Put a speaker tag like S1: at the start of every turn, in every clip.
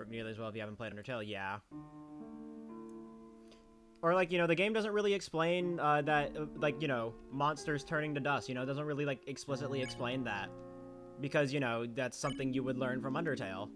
S1: work nearly as well if you haven't played Undertale. Yeah. Or, like, you know, the game doesn't really explain that, like, you know, monsters turning to dust. You know, it doesn't really, like, explicitly explain that. Because, you know, that's something you would learn from Undertale.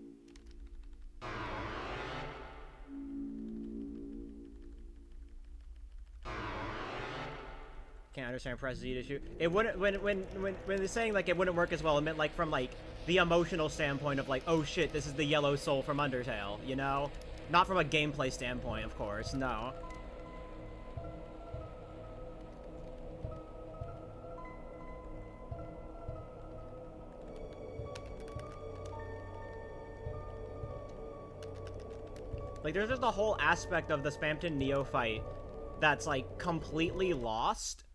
S1: Can't understand press Z to shoot. It wouldn't, when they're saying, like, it wouldn't work as well, it meant, like, from, like, the emotional standpoint of, like, oh shit, this is the yellow soul from Undertale, you know? Not from a gameplay standpoint, of course, no. Like, there's just a whole aspect of the Spamton Neo fight that's, like, completely lost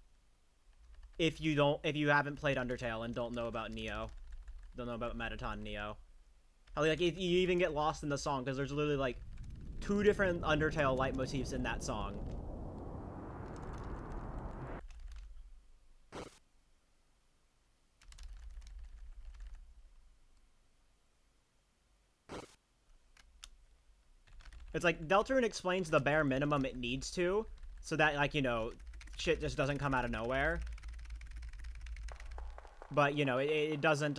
S1: if you haven't played Undertale and don't know about Neo. Don't know about Metaton Neo. Like, if you even get lost in the song, because there's literally, like, 2 different Undertale leitmotifs in that song. It's like, Deltarune explains the bare minimum it needs to, so that, like, you know, shit just doesn't come out of nowhere. But, you know, it doesn't,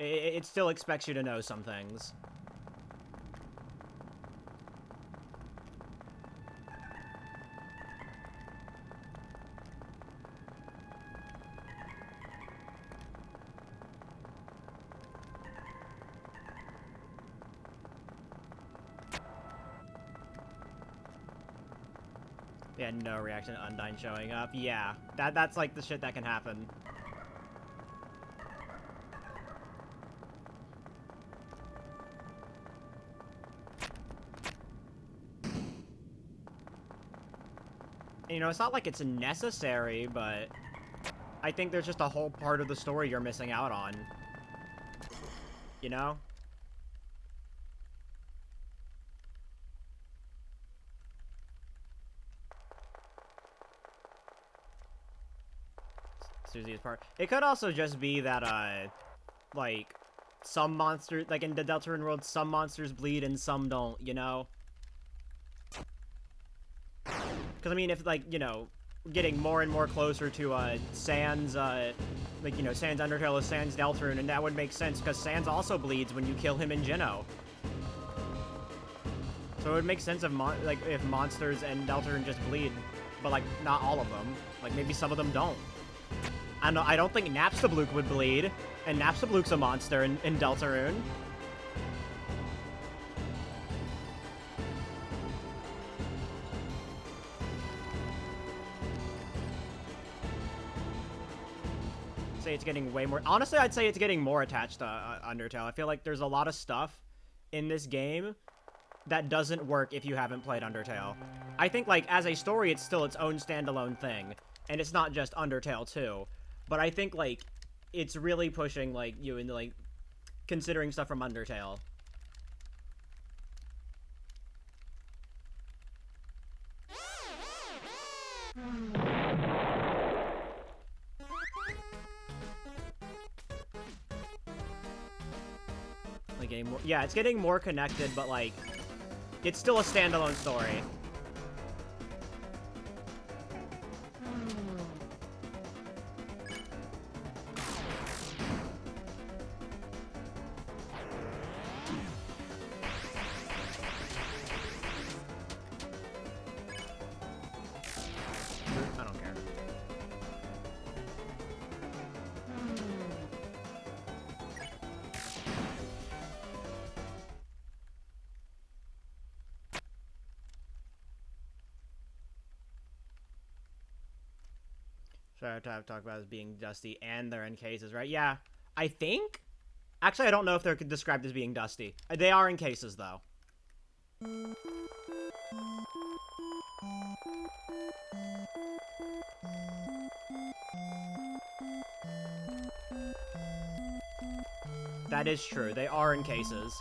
S1: it still expects you to know some things. Yeah, no reaction to Undyne showing up. Yeah, that's like the shit that can happen. And, you know, it's not like it's necessary, but I think there's just a whole part of the story you're missing out on. You know? Susie's part. It could also just be that, like, some monsters, like in the Deltarune world, some monsters bleed and some don't, you know? Because, I mean, if, like, you know, getting more and more closer to, Sans, like, you know, Sans Undertale is Sans Deltarune, and that would make sense, because Sans also bleeds when you kill him in Sinnoh. So it would make sense if, like, if monsters and Deltarune just bleed, but, like, not all of them. Like, maybe some of them don't. I don't think Napstablook would bleed, and Napstablook's a monster in Deltarune. Say it's getting way more... Honestly, I'd say it's getting more attached to Undertale. I feel like there's a lot of stuff in this game that doesn't work if you haven't played Undertale. I think, like, as a story, it's still its own standalone thing, and it's not just Undertale 2. But I think, like, it's really pushing, like, you into, like, considering stuff from Undertale. Like, getting more... Yeah, it's getting more connected, but, like, it's still a standalone story. I don't care. Should I have talked about as being dusty and they're in cases, right? Yeah, I think? Actually, I don't know if they're described as being dusty. They are in cases, though. That is true. They are in cases.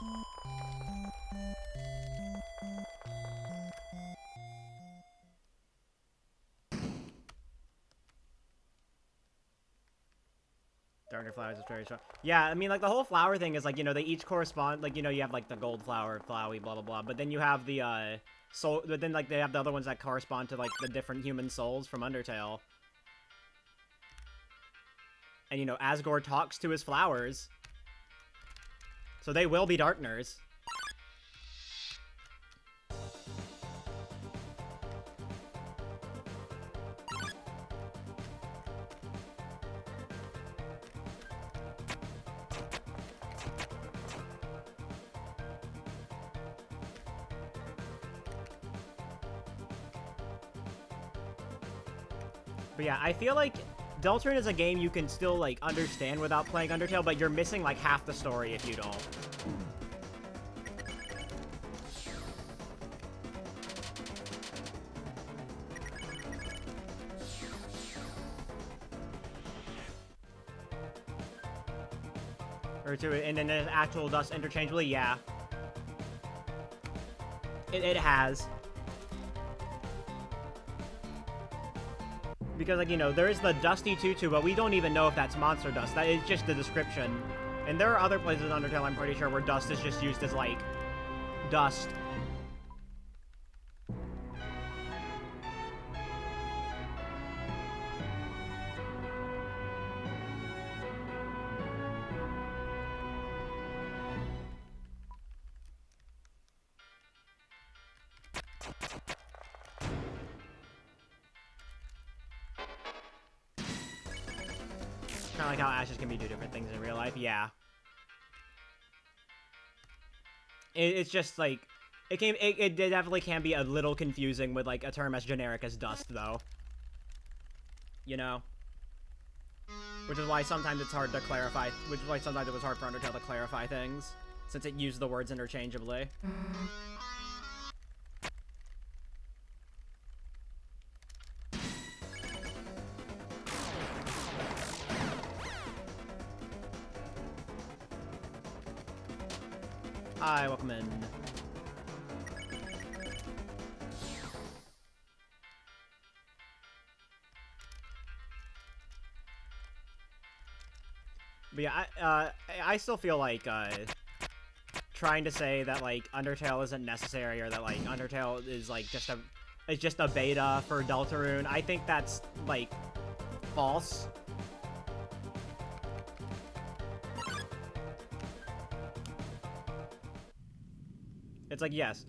S1: Darker flowers is very strong. Yeah, I mean, like, the whole flower thing is, like, you know, they each correspond, like, you know, you have, like, the gold flower, flowy, blah, blah, blah, but then you have the, soul, but then, like, they have the other ones that correspond to, like, the different human souls from Undertale. And, you know, Asgore talks to his flowers. So they will be Darkners. But yeah, I feel like Deltarune is a game you can still, like, understand without playing Undertale, but you're missing, like, half the story if you don't. Or to, and then the actual dust interchangeably, yeah. It has. Because, like, you know, there is the Dusty Tutu, but we don't even know if that's monster dust. That is just the description. And there are other places in Undertale, I'm pretty sure, where dust is just used as, like, dust. Kind of like how ashes can be two different things in real life, yeah. It's just, like, it definitely can be a little confusing with, like, a term as generic as dust, though. You know? Which is why sometimes it's hard to clarify, which is why sometimes it was hard for Undertale to clarify things, since it used the words interchangeably. Hi, welcome in. But yeah, I still feel like, trying to say that, like, Undertale isn't necessary, or that, like, Undertale is, like, just a beta for Deltarune, I think that's, like, false. It's like, yes,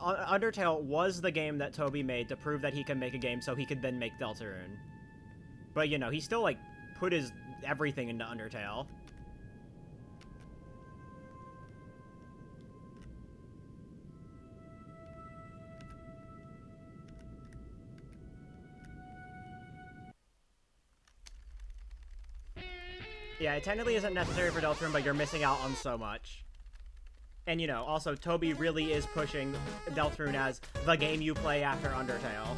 S1: Undertale was the game that Toby made to prove that he could make a game so he could then make Deltarune. But, you know, he still, like, put his everything into Undertale. Yeah, it technically isn't necessary for Deltarune, but you're missing out on so much. And, you know, also, Toby really is pushing Deltarune as the game you play after Undertale.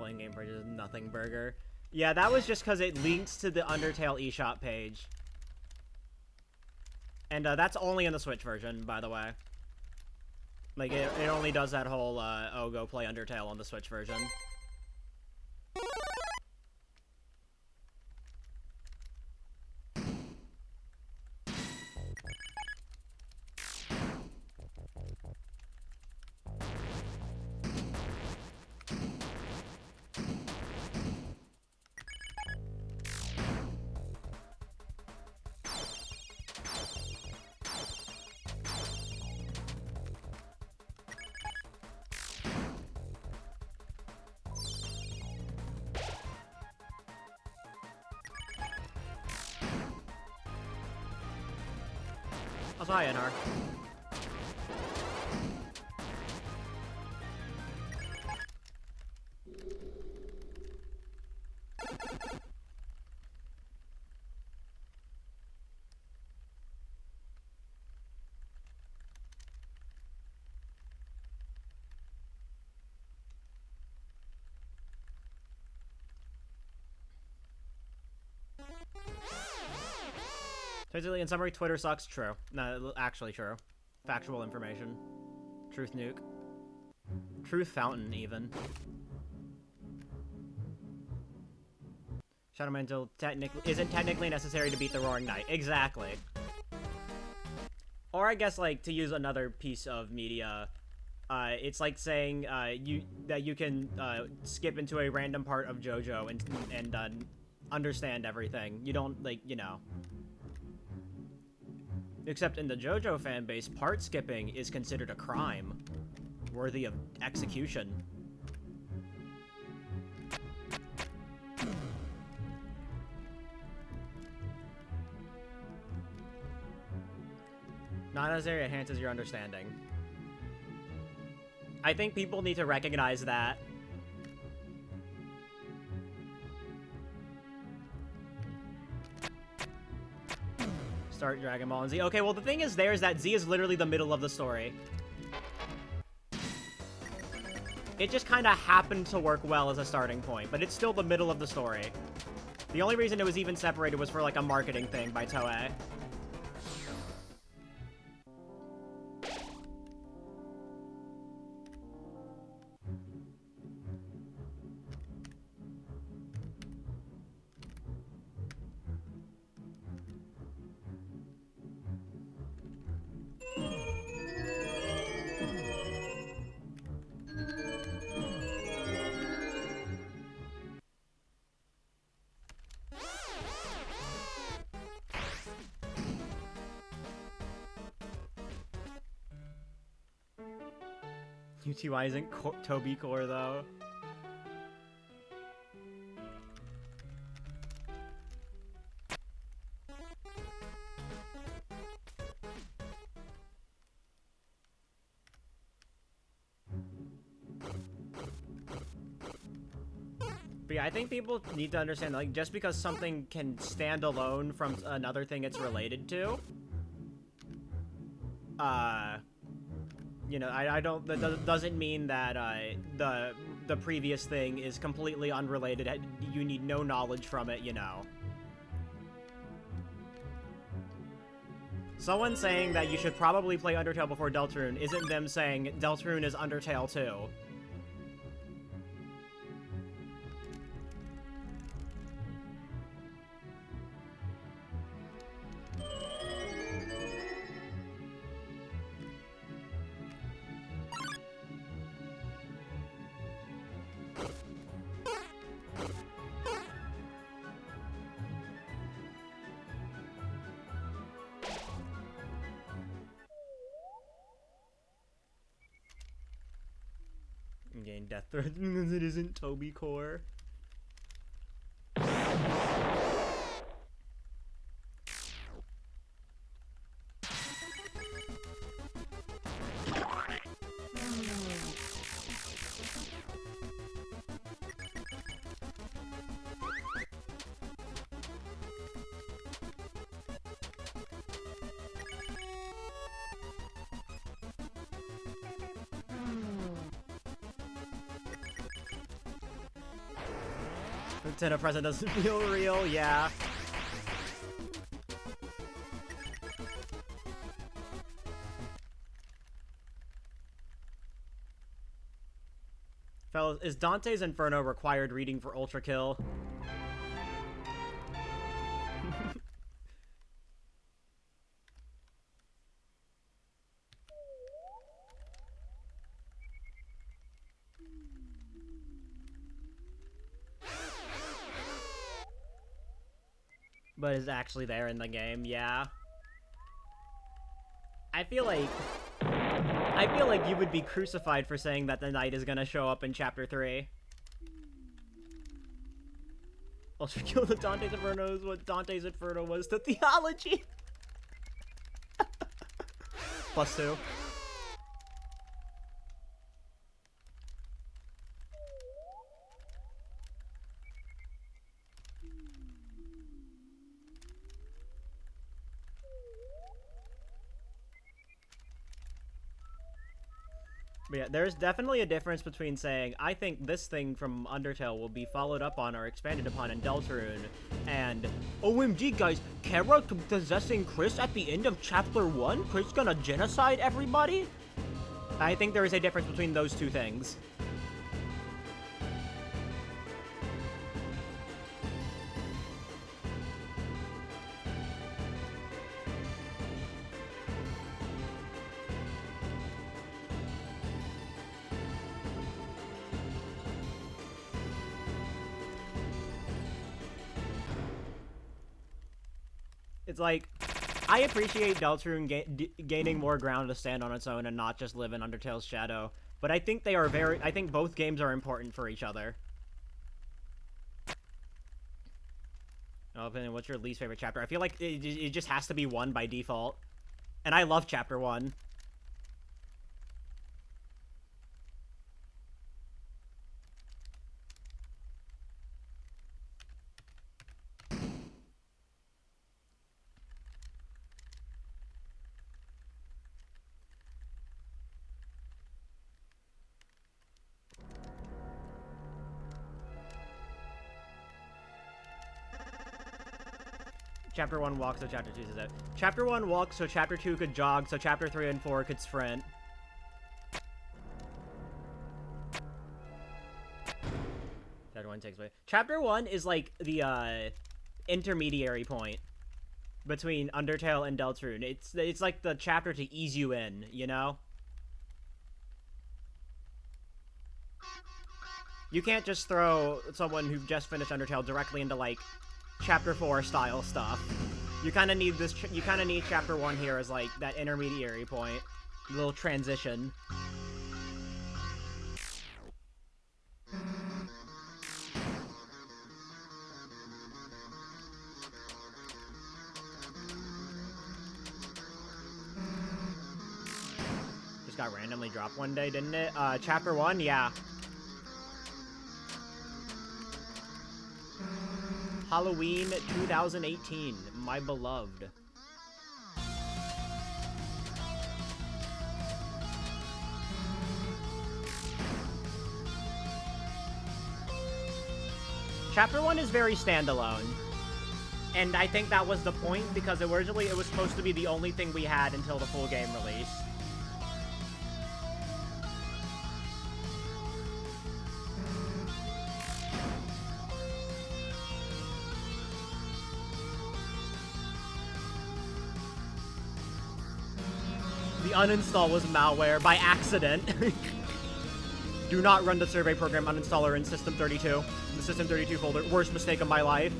S1: In-game purchase nothing burger. Yeah, that was just because it links to the Undertale eShop page. And that's only in the Switch version, by the way. Like, it only does that whole, oh, go play Undertale on the Switch version. Also, hi, NR. Basically, in summary, Twitter sucks. True. No, actually true. Factual information. Truth nuke. Truth fountain, even. Shadow Mantle isn't technically necessary to beat the Roaring Knight. Exactly. Or I guess, like, to use another piece of media, it's like saying that you can skip into a random part of JoJo and understand everything. You don't, like, you know. Except in the JoJo fanbase, part skipping is considered a crime, worthy of execution. Not necessarily enhances your understanding. I think people need to recognize that. Start Dragon Ball and Z. Okay, well, the thing is that Z is literally the middle of the story. It just kind of happened to work well as a starting point, but it's still the middle of the story. The only reason it was even separated was for, like, a marketing thing by Toei. UTY isn't Toby Core, though. But yeah, I think people need to understand, like, just because something can stand alone from another thing it's related to, you know, I don't, that doesn't mean that, the previous thing is completely unrelated. You need no knowledge from it, you know. Someone saying that you should probably play Undertale before Deltarune isn't them saying Deltarune is Undertale too. Gain death threat because it isn't Toby Core. Lieutenant President doesn't feel real, yeah. Fellas, is Dante's Inferno required reading for Ultra Kill? But is actually there in the game, yeah. I feel like you would be crucified for saying that the knight is gonna show up in Chapter 3. Ultra Kill the Dante's Inferno is what Dante's Inferno was to theology! +2. But yeah, there's definitely a difference between saying, I think this thing from Undertale will be followed up on or expanded upon in Deltarune, and OMG guys, Kara possessing Chris at the end of Chapter 1? Chris gonna genocide everybody? I think there is a difference between those two things. It's like, I appreciate Deltarune gaining more ground to stand on its own and not just live in Undertale's shadow, but I think I think both games are important for each other. Oh, and what's your least favorite chapter? I feel like it just has to be 1 by default. And I love Chapter 1. Chapter 1 walks so Chapter 2 says that. Chapter 1 walks so Chapter 2 could jog, so Chapter 3 and 4 could sprint. Chapter 1 takes away. Chapter 1 is like the intermediary point between Undertale and Deltarune. It's like the chapter to ease you in, you know? You can't just throw someone who just finished Undertale directly into like Chapter 4 style stuff. You kind of need you kind of need Chapter 1 here as like that intermediary point, little transition. Just got randomly dropped one day, didn't it? Chapter 1, yeah. Halloween 2018, my beloved. Chapter 1 is very standalone. And I think that was the point, because originally it was supposed to be the only thing we had until the full game release. The uninstall was malware by accident. Do not run the survey program uninstaller in System 32. The System 32 folder. Worst mistake of my life.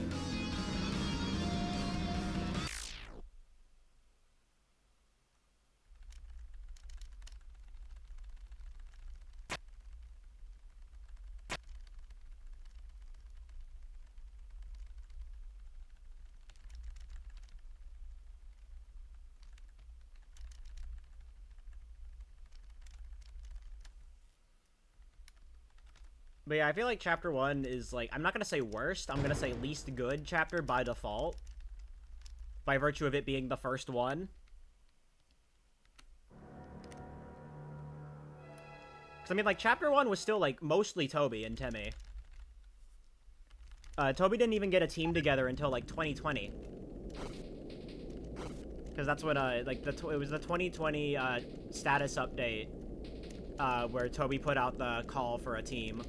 S1: But yeah, I feel like Chapter 1 is, like, I'm not gonna say worst, I'm gonna say least good chapter by default. By virtue of it being the first one. Because, I mean, like, Chapter 1 was still, like, mostly Toby and Timmy. Toby didn't even get a team together until, like, 2020. Because that's when, like, it was the 2020, status update, where Toby put out the call for a team.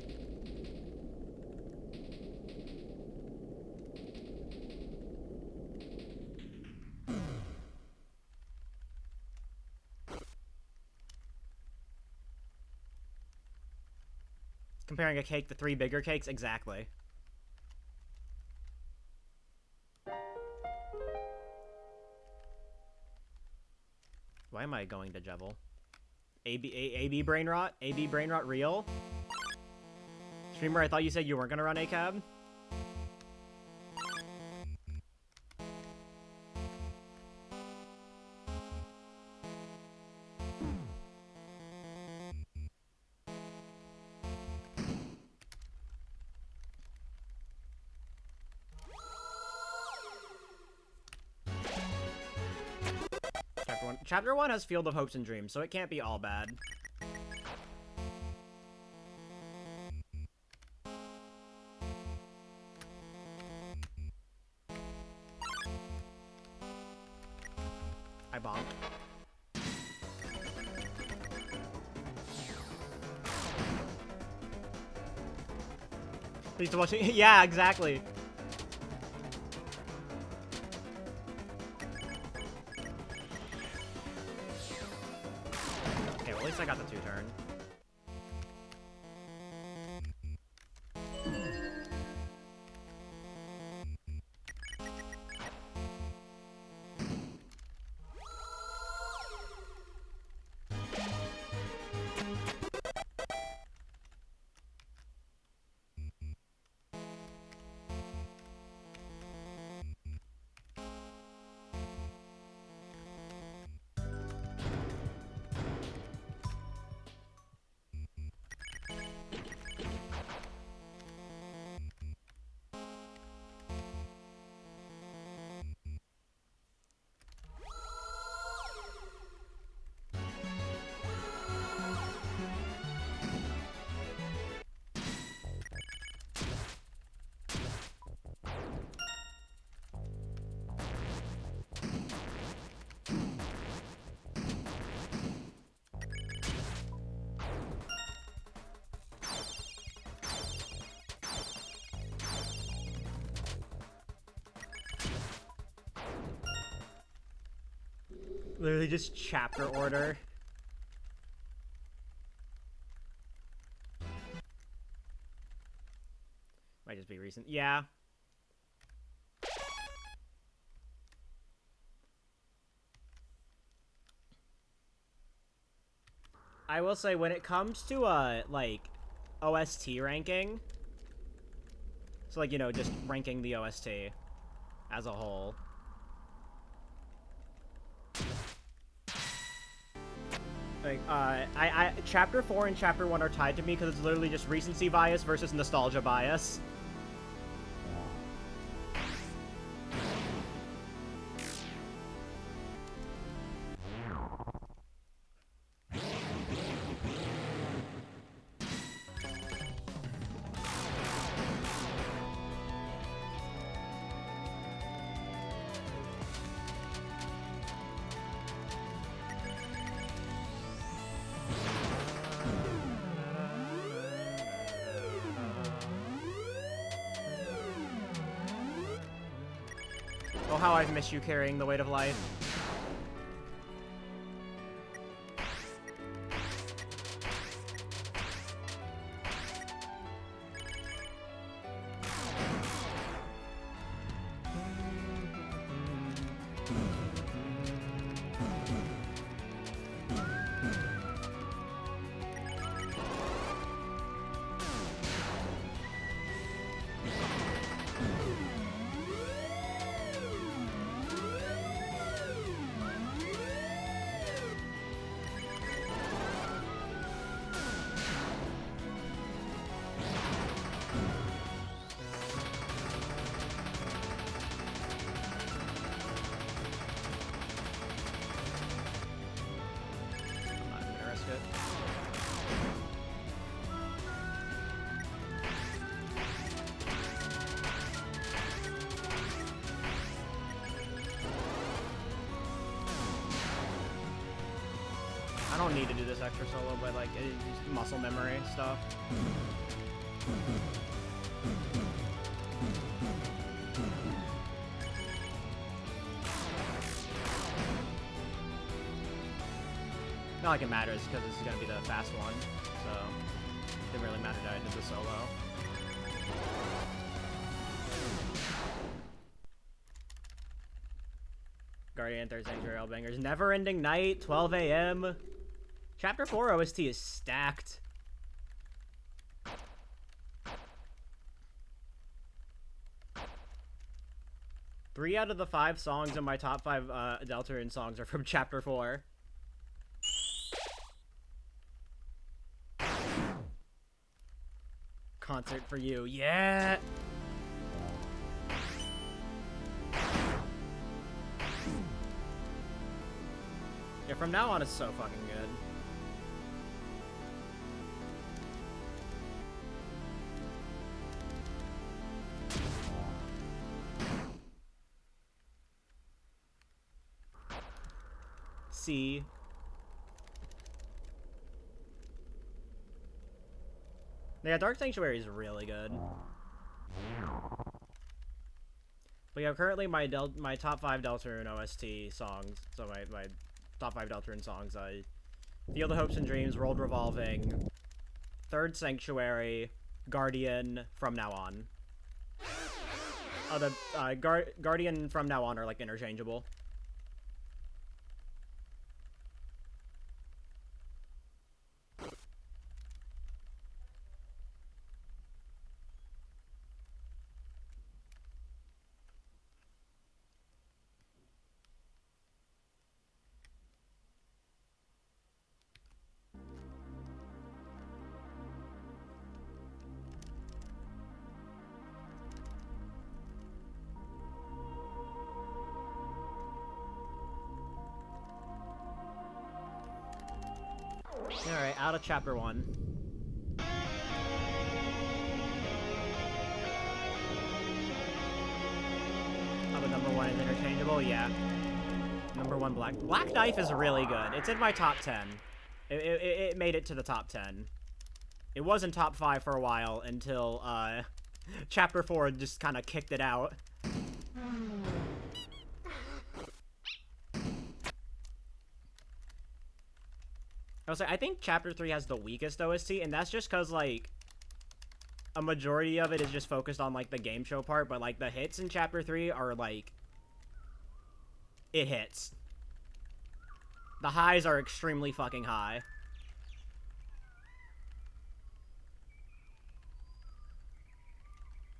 S1: Comparing a cake to 3 bigger cakes? Exactly. Why am I going to Jevil? AB brain rot? AB brain rot real? Streamer, I thought you said you weren't gonna run ACAB? Chapter 1 has Field of Hopes and Dreams, so it can't be all bad. I bomb. He's watching. Yeah, exactly. Okay, well, at least I got the 2-turn. Literally just chapter order. Might just be recent. Yeah. I will say, when it comes to, like, OST ranking, so, like, you know, just ranking the OST as a whole. Like, Chapter 4 and Chapter 1 are tied to me because it's literally just recency bias versus nostalgia bias. Oh, how I've missed you carrying the weight of life. I don't need to do this extra solo, but like, it's just muscle memory stuff. Not like it matters because this is gonna be the fast one, so it didn't really matter that I did the solo. Guardian, Thursday, Rail Bangers, Never Ending Night, 12 a.m. Chapter 4 OST is stacked. Three out of the 5 songs in my top 5 Deltarune songs are from Chapter 4. Concert for you, yeah! Yeah, from now on, it's so fucking good. C. Yeah, Dark Sanctuary is really good. But yeah, currently my top 5 Deltarune OST songs, so my top 5 Deltarune songs, Feel the Hopes and Dreams, World Revolving, Third Sanctuary, Guardian, From Now On. The Guardian From Now On are like interchangeable. Alright, out of chapter 1. Oh, the number 1 is interchangeable? Yeah. Number 1 Black Knife is really good. It's in my top 10. It made it to the top 10. It was in top 5 for a while until, chapter 4 just kind of kicked it out. I think chapter 3 has the weakest OST, and that's just because, like, a majority of it is just focused on, like, the game show part, but, like, the hits in chapter 3 are, like, it hits. The highs are extremely fucking high.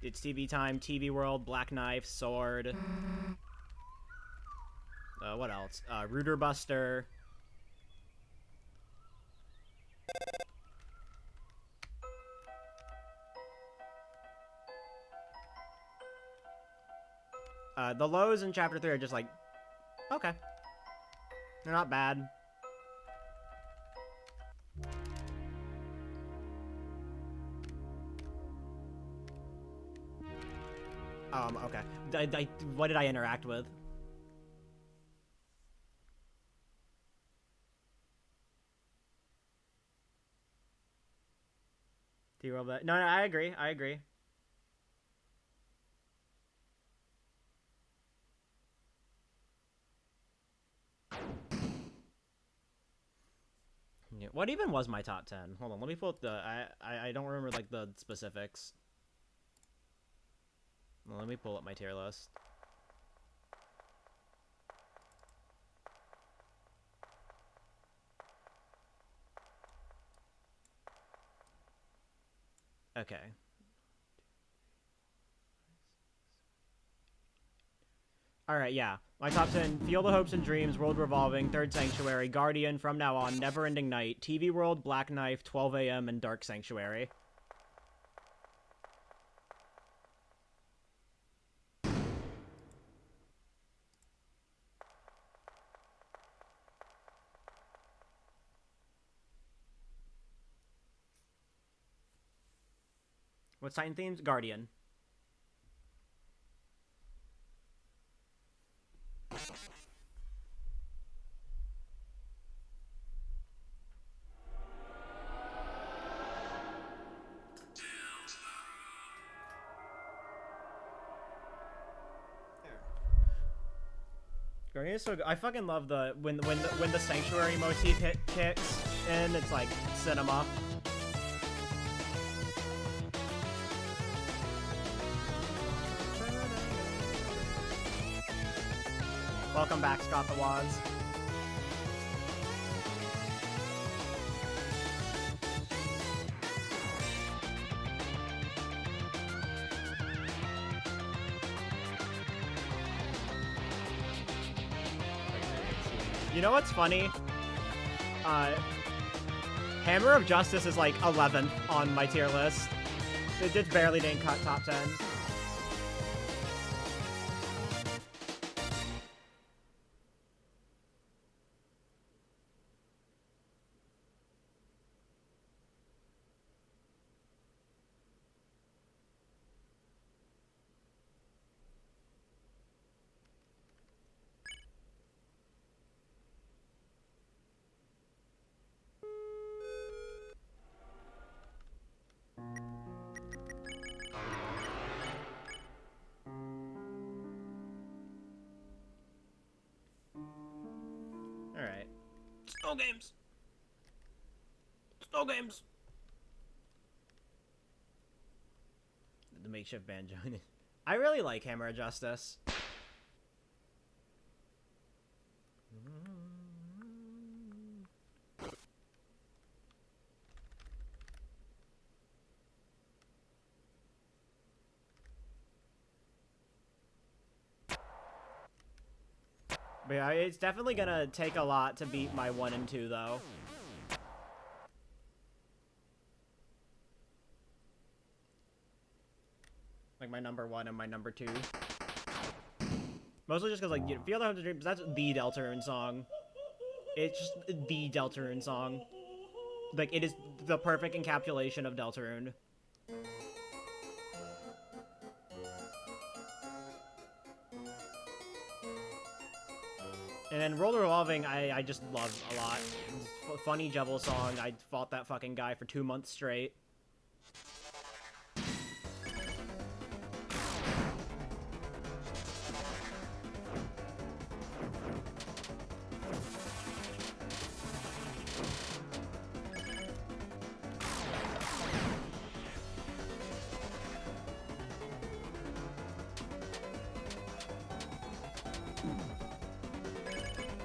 S1: It's TV Time, TV World, Black Knife, Sword. What else? Rooter Buster. The lows in chapter 3 are just like, okay. They're not bad. Okay. What did I interact with? No, I agree. I agree. Yeah, what even was my top 10? Hold on, let me pull up the... I don't remember, like, the specifics. Well, let me pull up my tier list. Okay. Alright, yeah. My top 10, Feel the Hopes and Dreams, World Revolving, Third Sanctuary, Guardian, From Now On, Neverending Night, TV World, Black Knife, 12 AM, and Dark Sanctuary. What's Titan themes? Guardian. Guardian is so good. I fucking love the when the Sanctuary motif kicks in. It's like cinema. Welcome back, Scott the Waz. You know what's funny? Hammer of Justice is like 11th on my tier list. It just barely didn't cut top 10. Snow games. Snow games. The makeshift banjo. I really like Hammer of Justice. But yeah, it's definitely gonna take a lot to beat my 1 and 2, though. Like my number 1 and my number 2. Mostly just because, like, you know, Field of Hopes and Dreams, that's the Deltarune song. It's just the Deltarune song. Like, it is the perfect encapsulation of Deltarune. And then World Revolving, I just love a lot. Funny Jebel song. I fought that fucking guy for 2 months straight.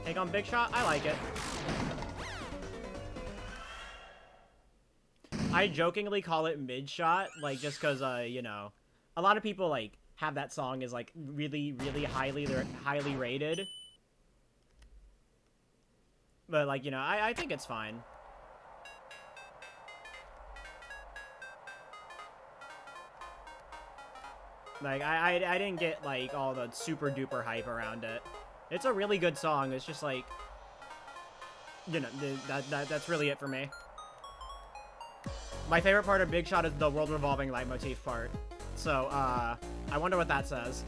S1: Take on Big Shot? I like it. I jokingly call it mid shot, like, just because, you know, a lot of people, like, have that song as, like, really, really highly rated. But, like, you know, I think it's fine. Like, I didn't get, like, all the super duper hype around it. It's a really good song. It's just like, you know, that's really it for me. My favorite part of Big Shot is the World Revolving leitmotif part. So, I wonder what that says.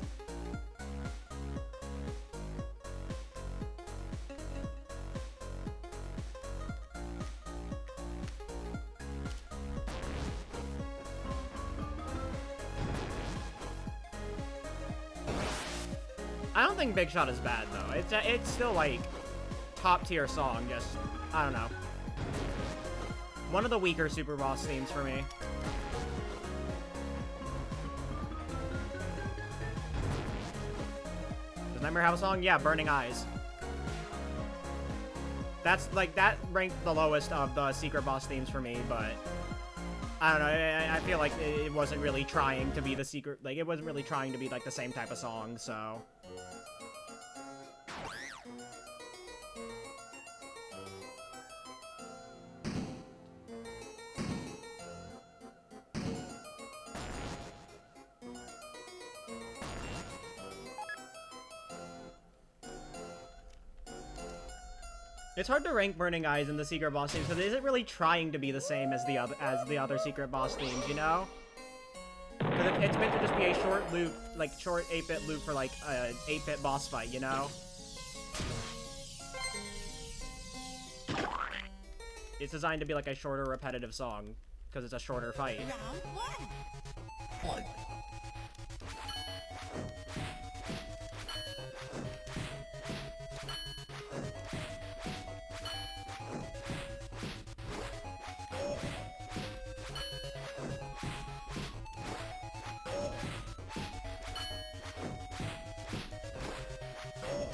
S1: I don't think Big Shot is bad, though. It's still, like, top-tier song, just, I don't know. One of the weaker Super Boss themes for me. Does Nightmare have a song? Yeah, Burning Eyes. That's, like, that ranked the lowest of the Secret Boss themes for me, but I don't know, I feel like it wasn't really trying to be the secret, like, it wasn't really trying to be, like, the same type of song, so. It's hard to rank Burning Eyes in the Secret Boss themes because it isn't really trying to be the same as the other Secret Boss themes, you know? Because it's meant to just be a short loop, like short 8-bit loop for like an 8-bit boss fight, you know? It's designed to be like a shorter, repetitive song because it's a shorter fight.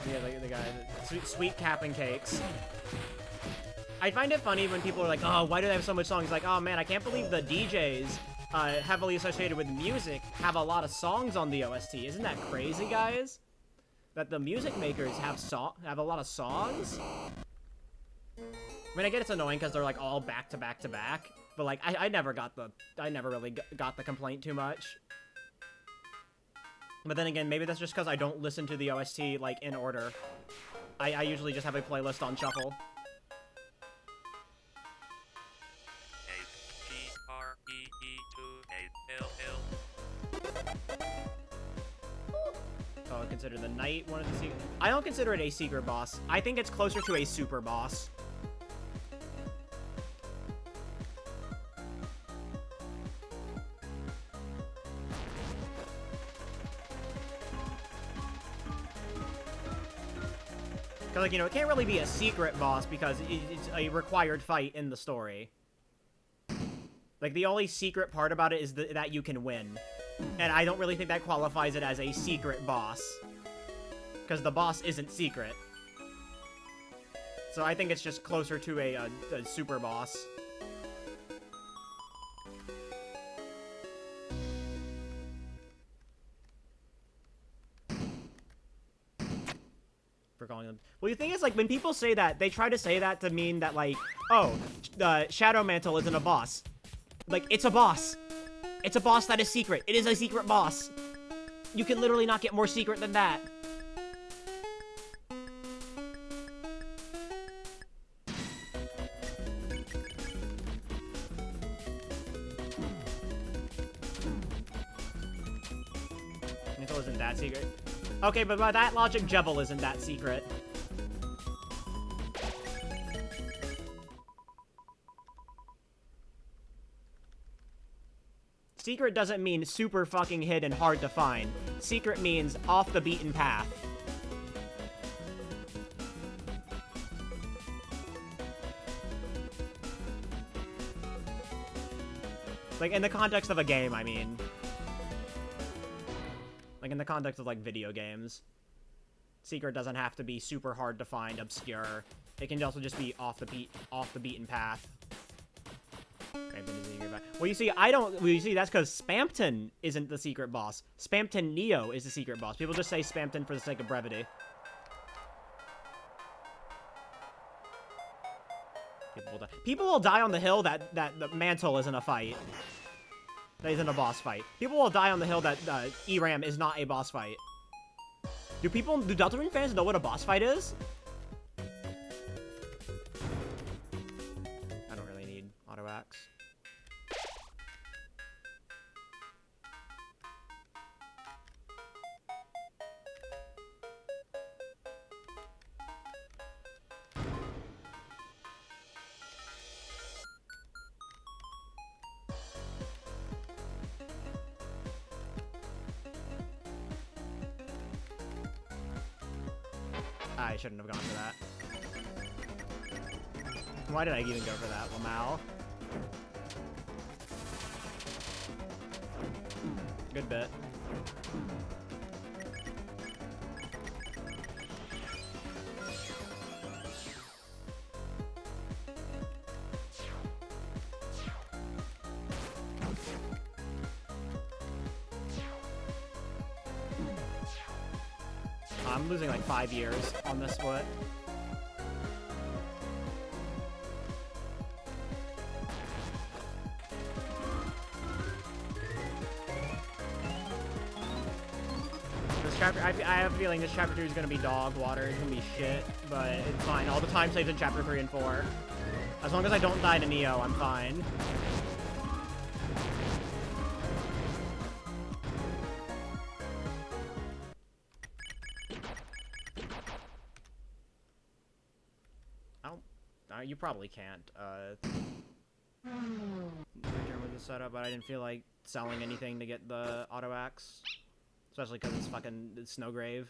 S1: Yeah, the guy, sweet Cap'n Cakes. I find it funny when people are like, oh, why do they have so much songs? Like, oh man, I can't believe the DJs heavily associated with music have a lot of songs on the OST. Isn't that crazy, guys? That the music makers have a lot of songs? I mean, I get it's annoying because they're like all back to back to back, but like I never really got the complaint too much. But then again, maybe that's just because I don't listen to the OST, like, in order. I usually just have a playlist on shuffle. Oh, consider the Knight one of the secret... I don't consider it a secret boss. I think it's closer to a super boss. So, like, you know, it can't really be a secret boss because it's a required fight in the story. Like, the only secret part about it is that you can win. And I don't really think that qualifies it as a secret boss. Because the boss isn't secret. So I think it's just closer to a super boss. For calling them. Well, the thing is, like, when people say that, they try to say that to mean that, like, oh, Shadow Mantle isn't a boss. Like, it's a boss. It's a boss that is secret. It is a secret boss. You can literally not get more secret than that. Mantle isn't that secret. Okay, but by that logic, Jebel isn't that secret. Secret doesn't mean super fucking hidden, hard to find. Secret means off the beaten path. Like, in the context of a game, I mean. Like, in the context of, like, video games. Secret doesn't have to be super hard to find, obscure. It can also just be off the beaten path. Well, you see, that's because Spampton isn't the secret boss. Spampton Neo is the secret boss. People just say Spampton for the sake of brevity. People will die on the hill that the Mantle isn't a fight. That isn't a boss fight. People will die on the hill that ERAM is not a boss fight. Do Deltarune fans know what a boss fight is? I don't really need auto axe. I shouldn't have gone for that. Why did I even go for that, Lamau? Good bit. I'm losing like 5 years on this split. This chapter, I have a feeling this chapter 2 is gonna be dog water. It's gonna be shit, but it's fine. All the time saves in chapter 3 and 4. As long as I don't die to Neo, I'm fine. You probably can't, return with the setup, but I didn't feel like selling anything to get the auto axe. Especially because it's fucking Snowgrave.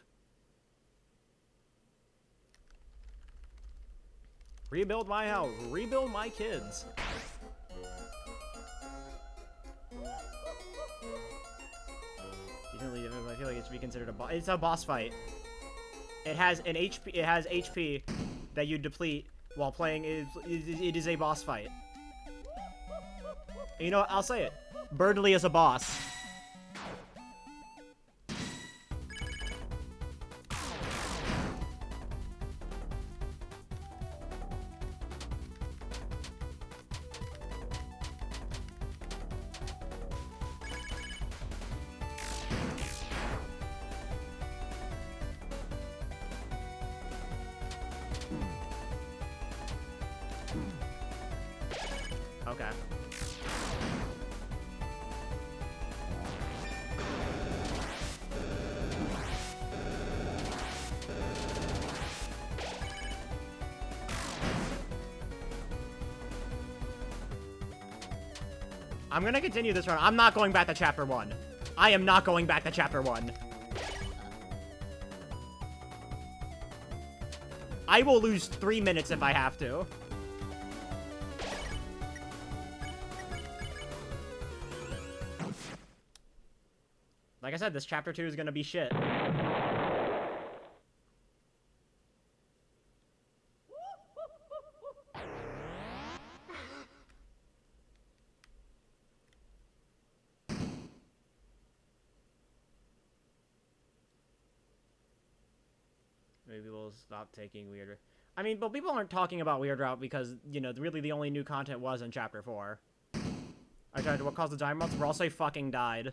S1: Rebuild my house. Rebuild my kids. I feel like it should be considered a boss. It's a boss fight. It has an HP. It has HP that you deplete while playing. It is a boss fight. And you know what? I'll say it. Birdly is a boss. Okay. I'm gonna continue this run. I'm not going back to chapter 1. I am not going back to chapter 1. I will lose 3 minutes if I have to. Like I said, this chapter 2 is gonna be shit. Maybe we'll stop taking weird... I mean, but people aren't talking about Weird Route because, you know, really the only new content was in Chapter 4. I tried to what caused the diamond monster? We're all say fucking died.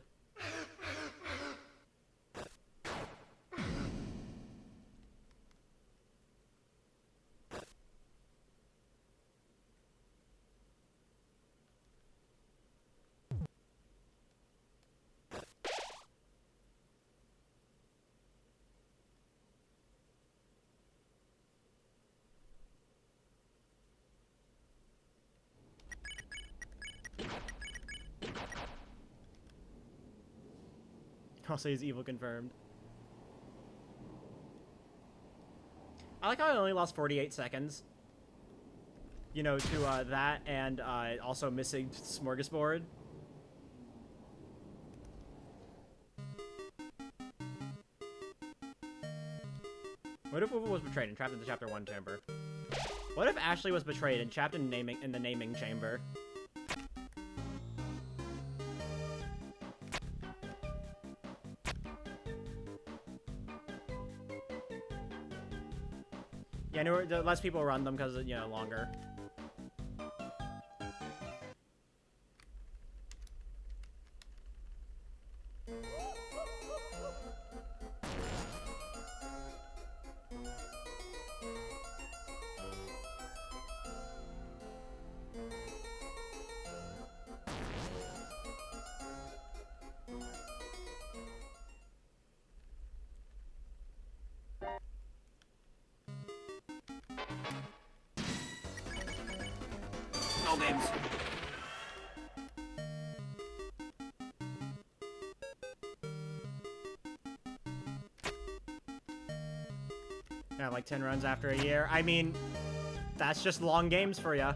S1: I'll say he's evil confirmed. I like how I only lost 48 seconds. You know, to that and also missing Smorgasbord. What if Uva was betrayed and trapped in the Chapter 1 chamber? What if Ashley was betrayed and trapped in the naming chamber? Yeah, the less people run them because, you know, longer. No games. Yeah, like 10 runs after a year. I mean, that's just long games for ya.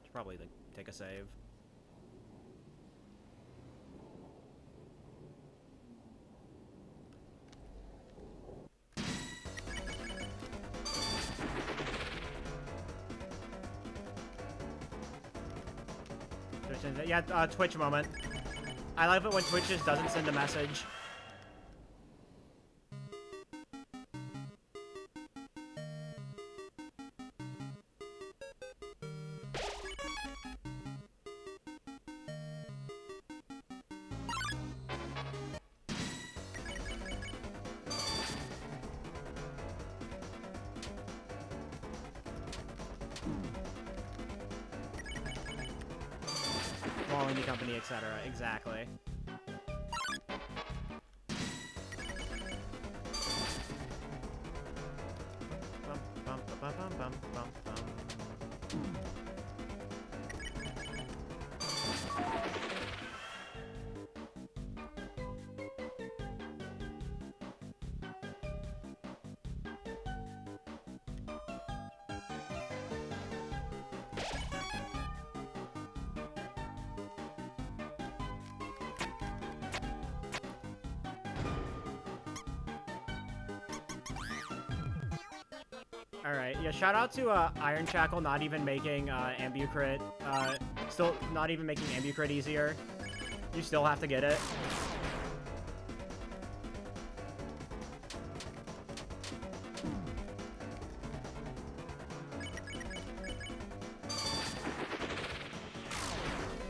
S1: Should probably like take a save. Yeah, Twitch moment. I love it when Twitch just doesn't send a message. Small indie company, etc. Exactly. Alright, yeah, shout out to Iron Shackle not even making Ambucrit, still not even making Ambucrit easier. You still have to get it.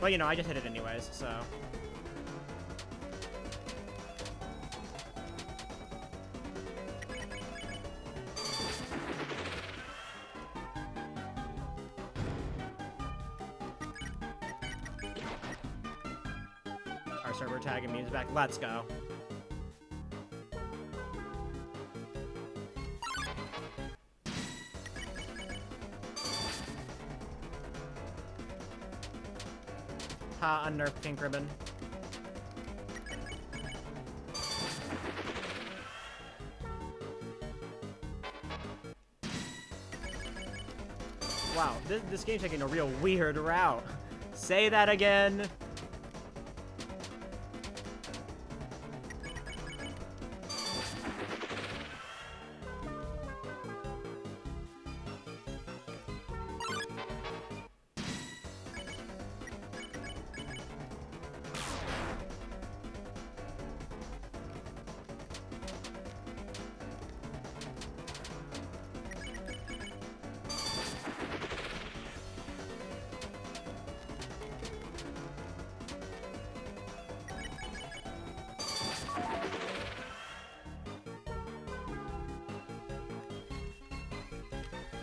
S1: But, you know, I just hit it anyways, so... Our server tagging memes back. Let's go. Ha, unnerfed pink ribbon. Wow, this game's taking a real weird route. Say that again.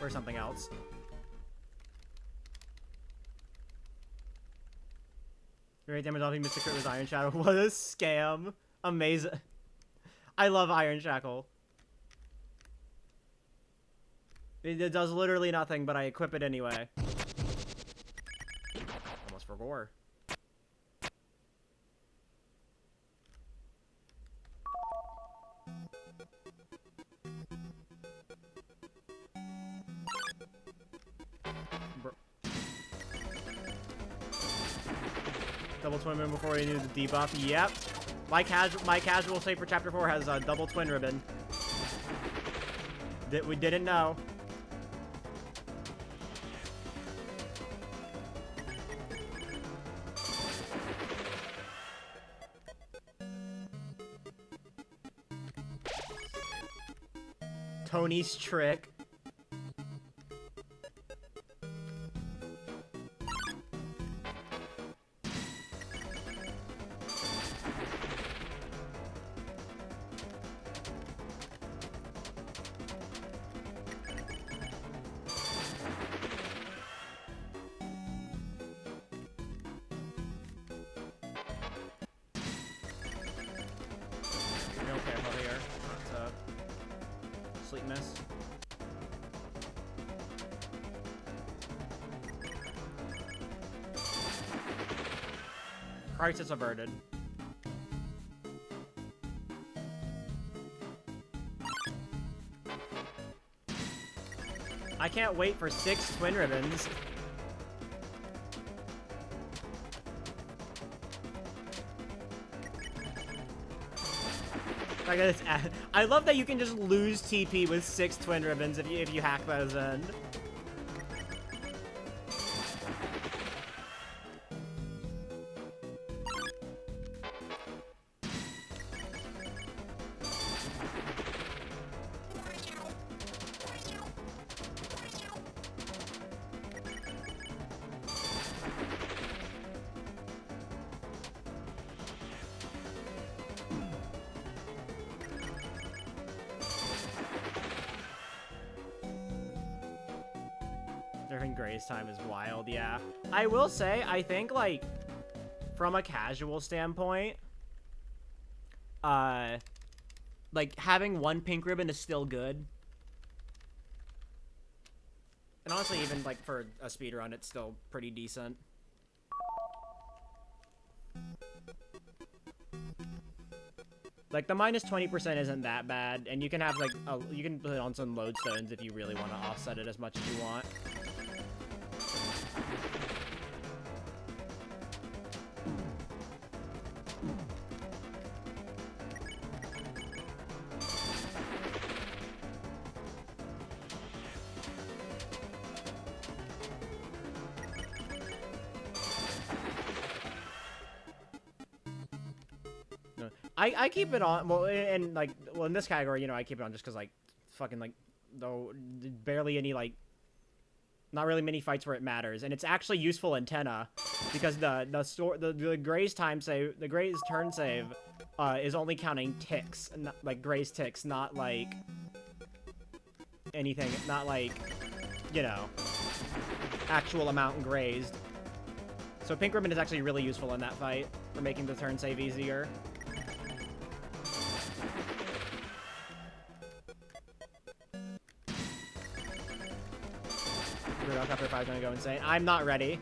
S1: Or something else. Great damage off Mystic Crit was Iron Shadow. What a scam. Amazing. I love Iron Shackle. It does literally nothing, but I equip it anyway. Almost for gore. Double twin ribbon before he knew the debuff. Yep. My casual save for chapter 4 has a double twin ribbon. That we didn't know. Tony's trick. Real careful here. Not to sleep miss. Crisis averted. I can't wait for 6 twin ribbons. I love that you can just lose TP with 6 twin ribbons if you hack those in. During Gray's time is wild, yeah. I will say, I think, like, from a casual standpoint, like, having 1 pink ribbon is still good. And honestly, even, like, for a speedrun, it's still pretty decent. Like, the minus 20% isn't that bad, and you can have, like, you can put on some lodestones if you really want to offset it as much as you want. I keep it on, well, and, like, well, in this category, you know, I keep it on just because, like, fucking, like, though, barely any, like, Not really mini fights where it matters, and it's actually useful in Tenna because the Gray's time save, the Gray's turn save, is only counting ticks, not, like Gray's ticks, not like anything, not like, you know, actual amount grazed. So Pink Ribbon is actually really useful in that fight for making the turn save easier. After 5 is gonna go insane. I'm not ready.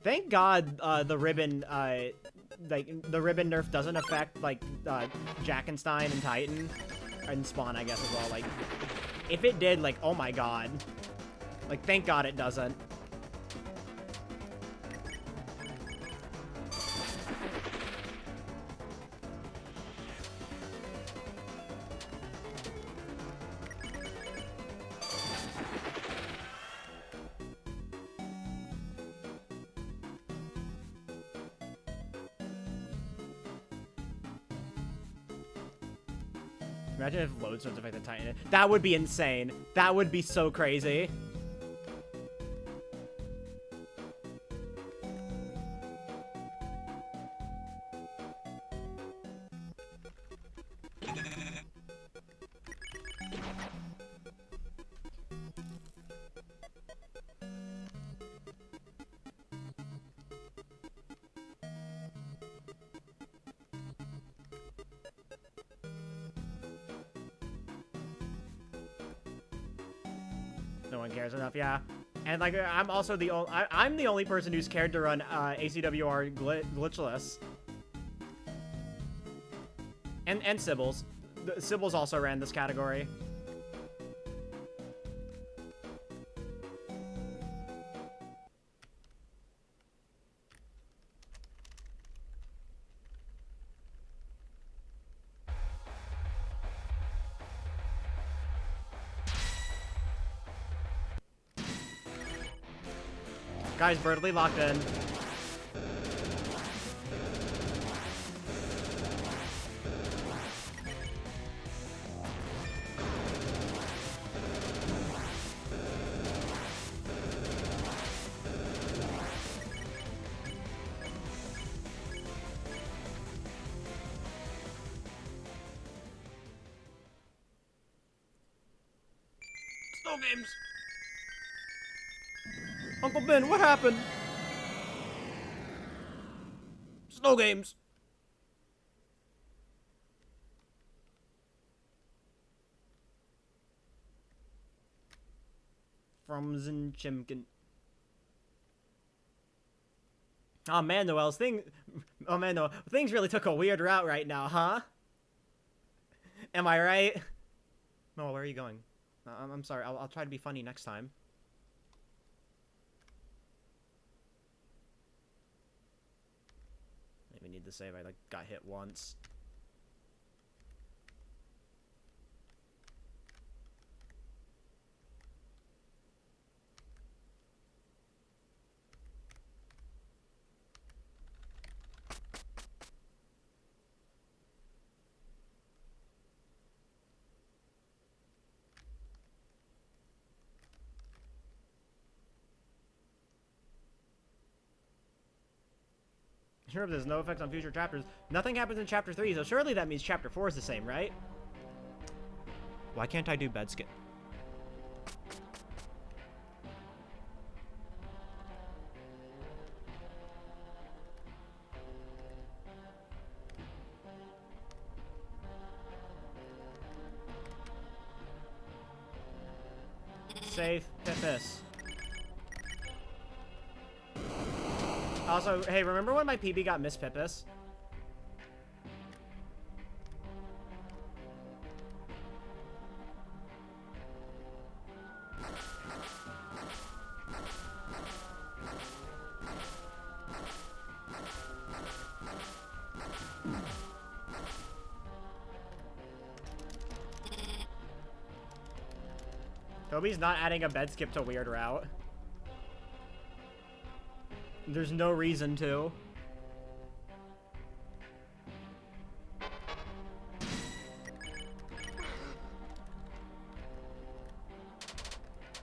S1: Thank God the ribbon like the ribbon nerf doesn't affect like Jackenstein and Titan and Spawn, I guess, as well. Like if it did, like, oh my God. Like thank God it doesn't. Imagine if load zones affected Titan. That would be insane. That would be so crazy. No one cares enough, yeah. And like, I'm also the only, I'm the only person who's cared to run ACWR glitchless. And Sybil's. Sybil's also ran this category. Guys, Birdly locked in. Snow games. Uncle Ben, what happened? Snow games. From Chimkin. Oh man, Noel's thing. Oh man, Noel, things really took a weird route right now, huh? Am I right? Noel, where are you going? I'm sorry. I'll try to be funny next time. We need to save. I like got hit once. Sure, there's no effects on future chapters. Nothing happens in chapter 3, so surely that means chapter 4 is the same, right? Why can't I do bed skip? Safe, hit this. Also, hey, remember when my PB got Miss Pippis? Toby's not adding a bed skip to Weird Route. There's no reason to.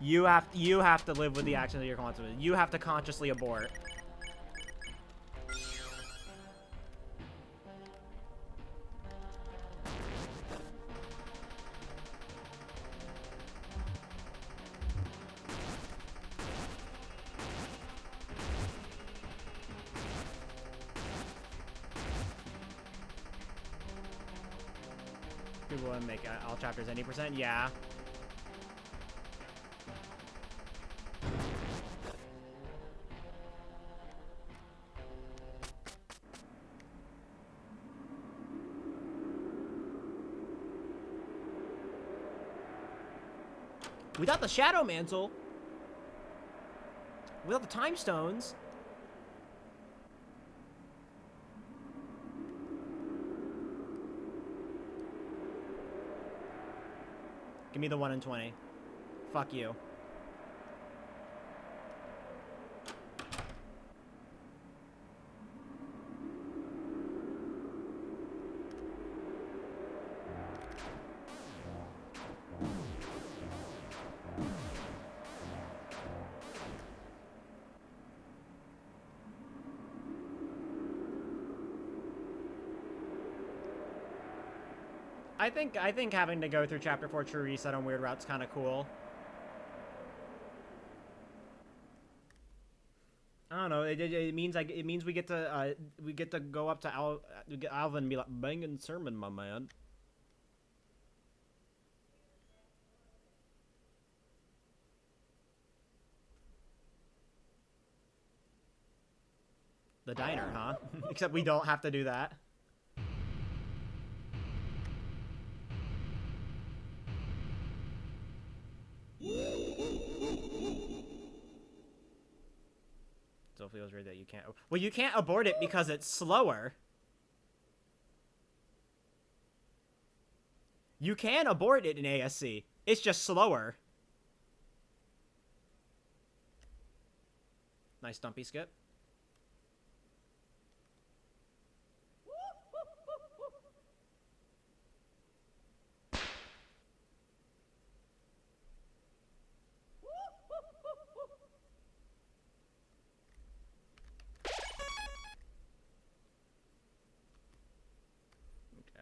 S1: You have to live with the actions of your consequences. You have to consciously abort. People want to make all chapters any percent? Yeah. Without the Shadow Mantle, without the Time Stones, give me the 1 in 20. Fuck you. I think having to go through Chapter 4 True Reset on Weird Route's kind of cool. I don't know. It means like we get to go up to Alvin and be like, banging sermon, my man. The diner, huh? Except we don't have to do that. Still feels weird that you can't. Well, you can't abort it because it's slower. You can abort it in ASC. It's just slower. Nice dumpy skip.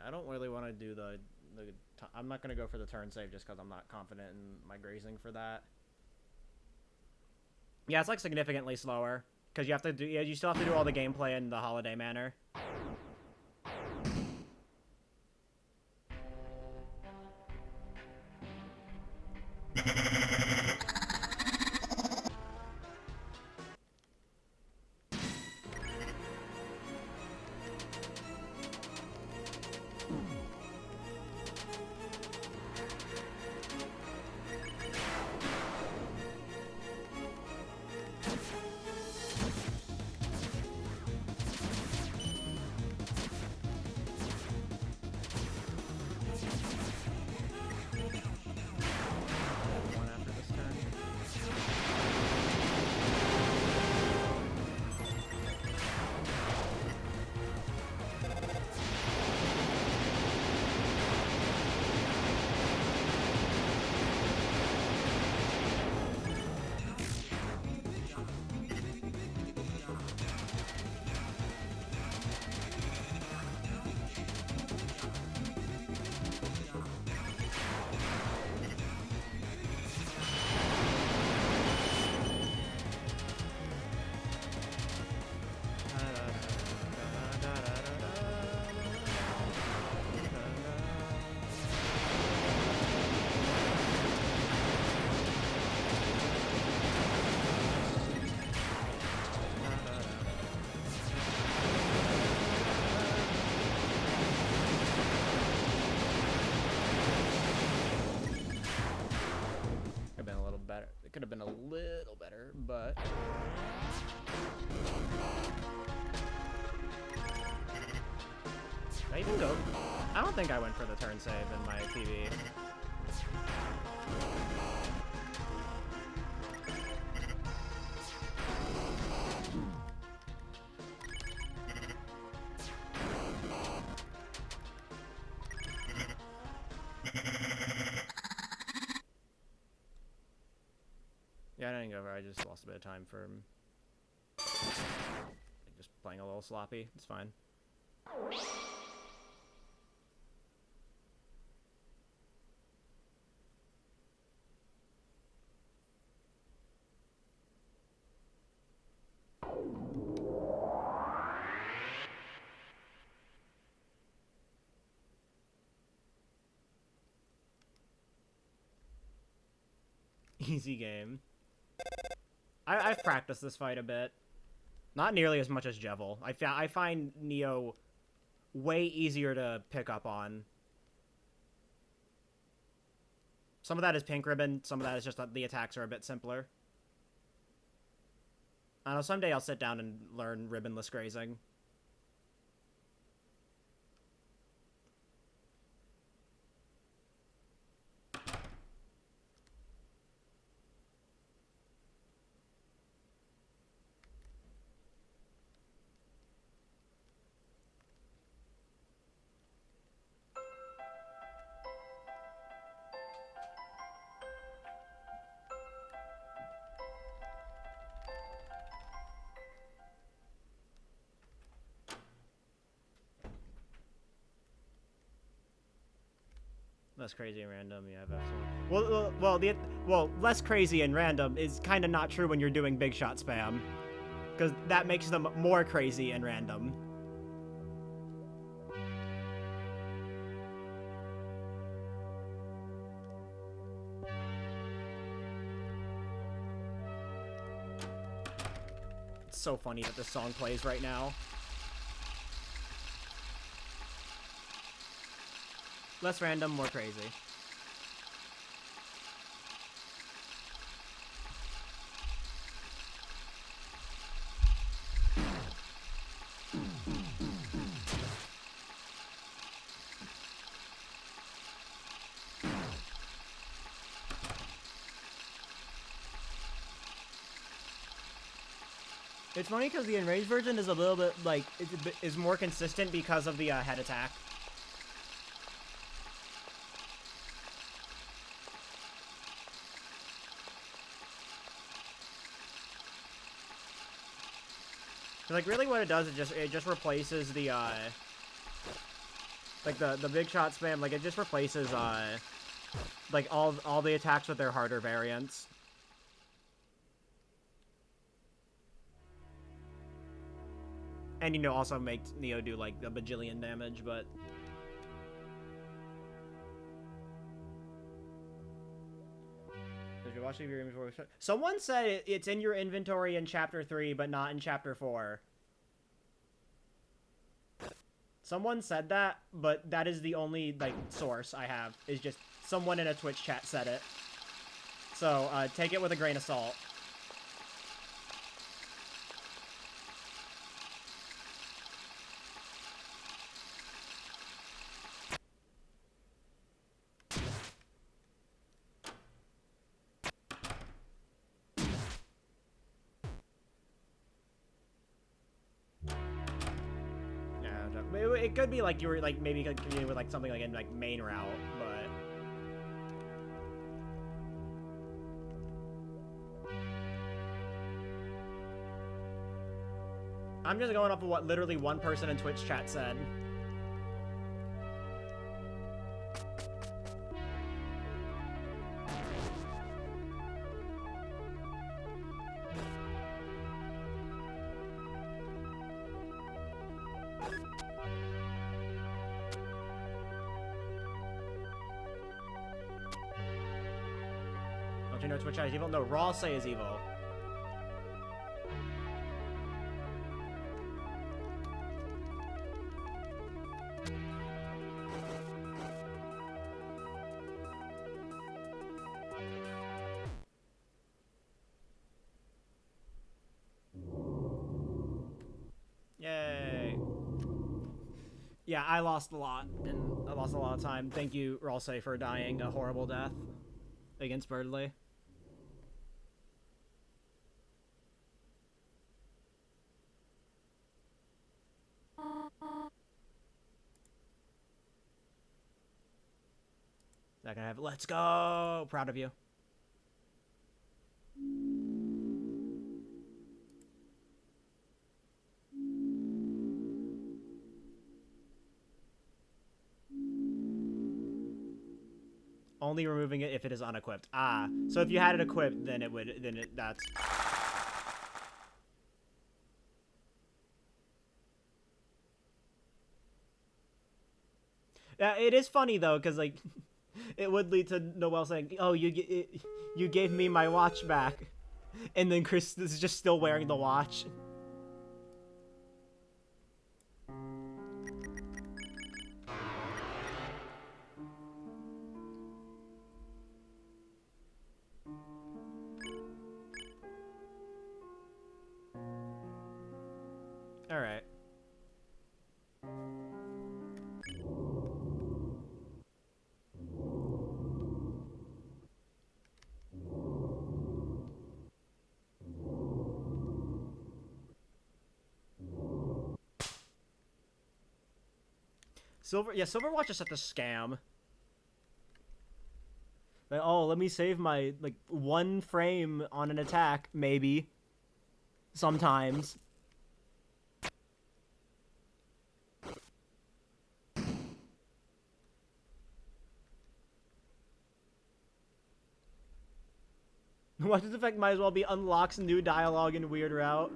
S1: I don't really want to do the I'm not going to go for the turn save just because I'm not confident in my grazing for that. Yeah, it's like significantly slower because you have to do, yeah, you still have to do all the gameplay in the holiday manner. It could have been a little better, but... Did I even go? I don't think I went for the turn save in my PB. sorry, I just lost a bit of time from like, just playing a little sloppy. It's fine. Easy game. I've practiced this fight a bit. Not nearly as much as Jevil. I find Neo way easier to pick up on. Some of that is pink ribbon, some of that is just that the attacks are a bit simpler. I don't know, someday I'll sit down and learn ribbonless grazing. Less crazy and random, yeah, absolutely. Well, less crazy and random is kind of not true when you're doing big shot spam, because that makes them more crazy and random. It's so funny that this song plays right now. Less random, more crazy. It's funny because the enraged version is a little bit, like, is more consistent because of the head attack. Like, really what it does is it just replaces the, like, the big shot spam, like, it just replaces, like, all the attacks with their harder variants. And, you know, also makes Neo do, like, a bajillion damage, but... Did you watch your inventory? Someone said it's in your inventory in Chapter 3, but not in Chapter 4. Someone said that, but that is the only, like, source I have. Is just someone in a Twitch chat said it. So, take it with a grain of salt. It could be like you were like maybe continuing with like something like in like main route, but I'm just going off of what literally one person in Twitch chat said. Don't you know Twitch chat is evil? No, Raw say is evil. Yay. Yeah, I lost a lot, and I lost a lot of time. Thank you, Ralsei, for dying a horrible death against Birdley. Not gonna have. Let's go! Proud of you. only removing it if it is unequipped. Ah, so if you had it equipped, then that's... Yeah, it is funny though, because like, it would lead to Noelle saying, "Oh, you gave me my watch back," and then Chris is just still wearing the watch. All right. Silverwatch is such a scam. Like, oh, let me save my, like, 1 frame on an attack, maybe. Sometimes. Watch this effect might as well be unlocks new dialogue in weird route.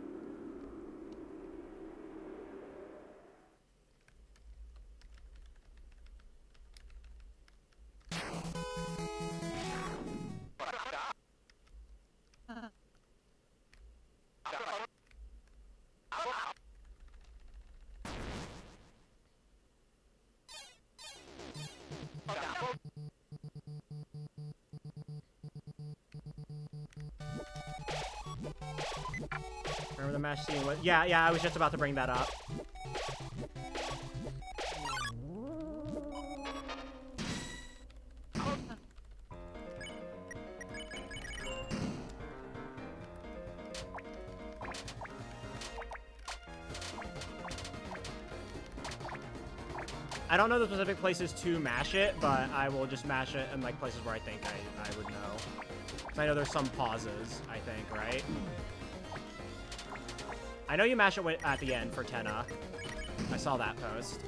S1: Remember the match scene? Yeah, I was just about to bring that up. I don't know the specific places to mash it, but I will just mash it in like places where I think I would know. So I know there's some pauses, I think, right? I know you mash it at the end for Tenna. I saw that post.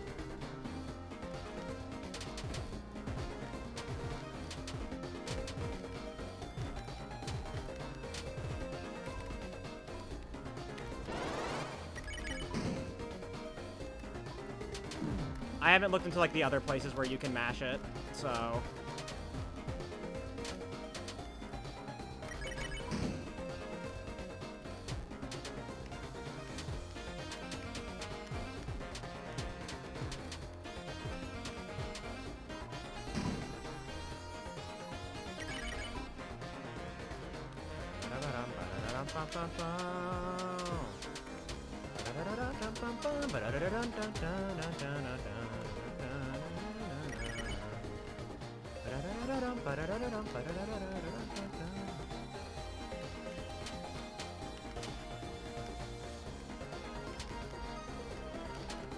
S1: I haven't looked into like the other places where you can mash it, so...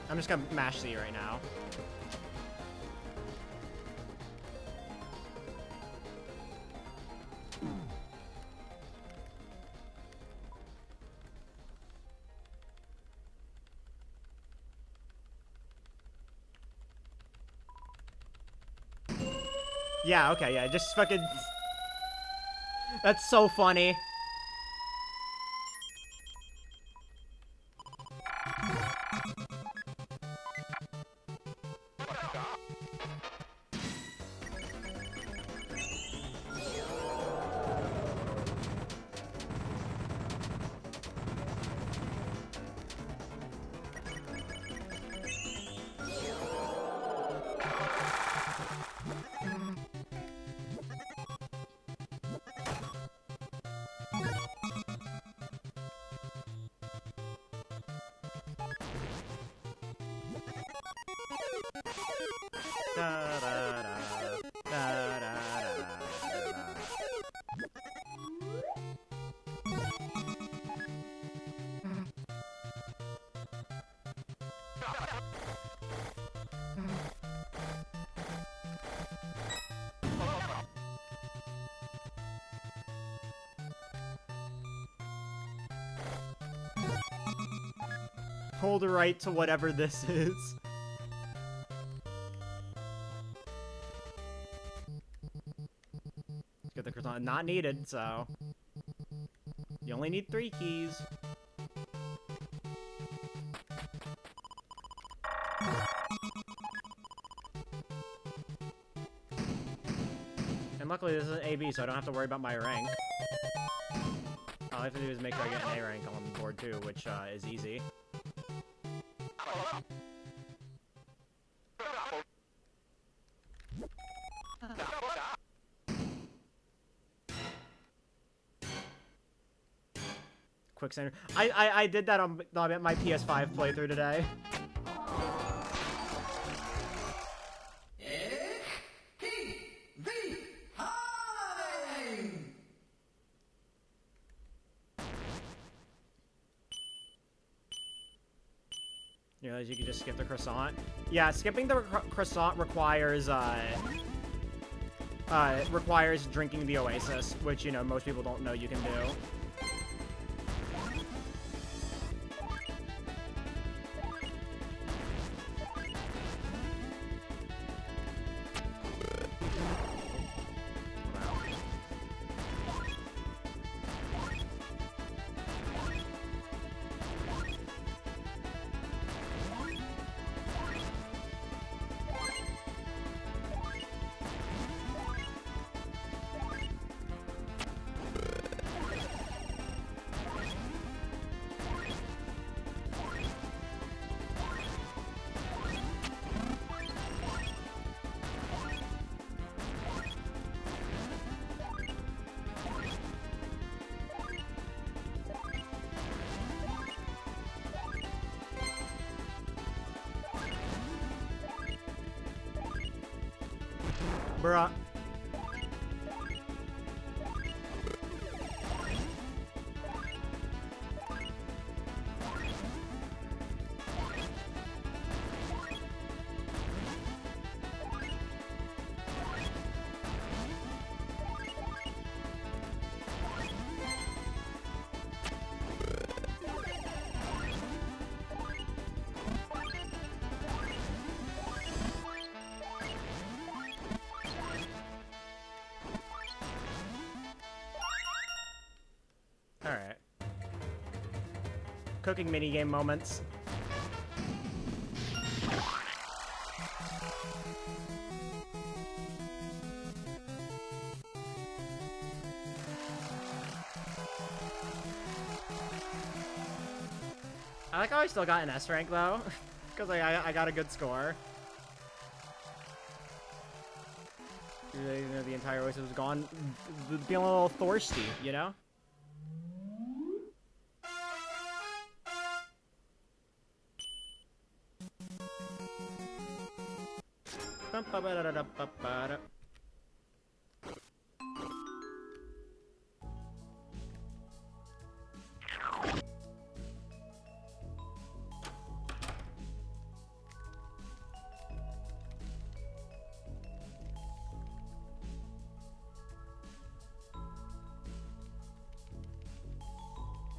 S1: I'm just gonna mash C right now. Yeah, okay, yeah, just fucking... That's so funny. Hold right to whatever this is. not needed, so... You only need 3 keys. And luckily this is an AB, so I don't have to worry about my rank. All I have to do is make sure I get an A rank on the board too, which is easy. Quick center. I did that on my PS5 playthrough today. You realize you can just skip the croissant? Yeah, skipping the croissant requires drinking the Oasis, which, you know, most people don't know you can do. Bruh. Alright. Cooking minigame moments. I like how I still got an S rank though, because I got a good score. You know, the entire Oasis was gone, feeling a little thirsty, you know?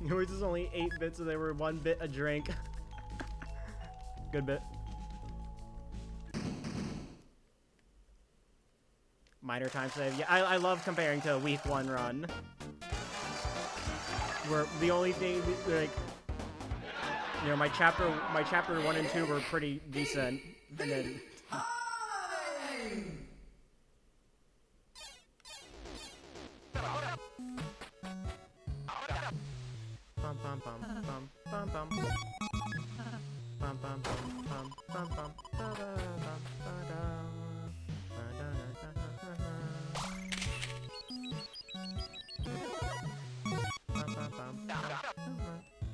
S1: Yours is only 8 bits, so they were 1 bit a drink. Good bit. Minor time save. Yeah, I love comparing to a week 1 run. Where the only thing, like, you know, my chapter 1 and 2 were pretty decent, and then. Bum bum bum bum bum bum. Bum bum bum bum bum bum.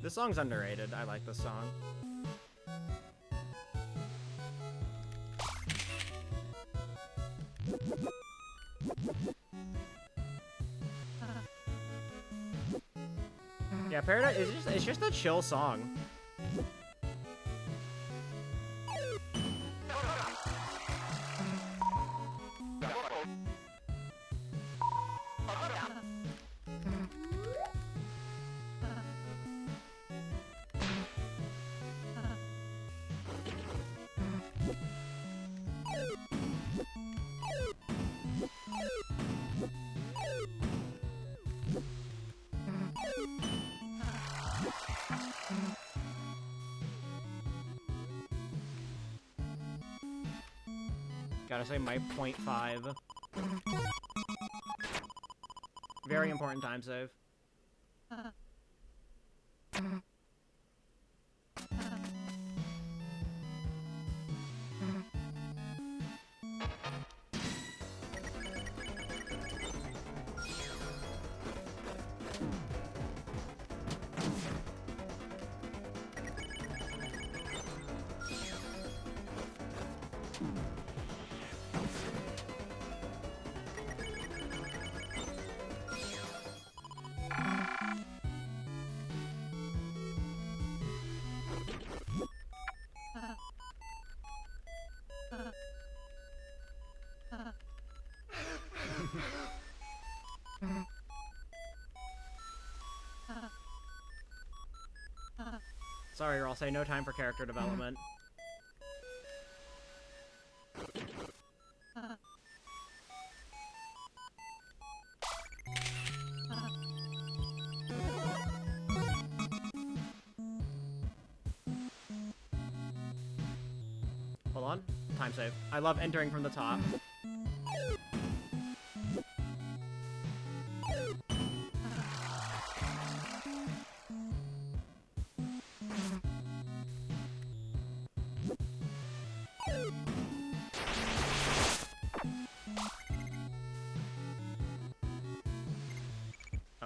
S1: This song's underrated. I like this song. Yeah, Paradise is it's just a chill song. Gotta say my 0.5. Very important time save. Sorry, I'll say no time for character development. Hold on. Time save. I love entering from the top.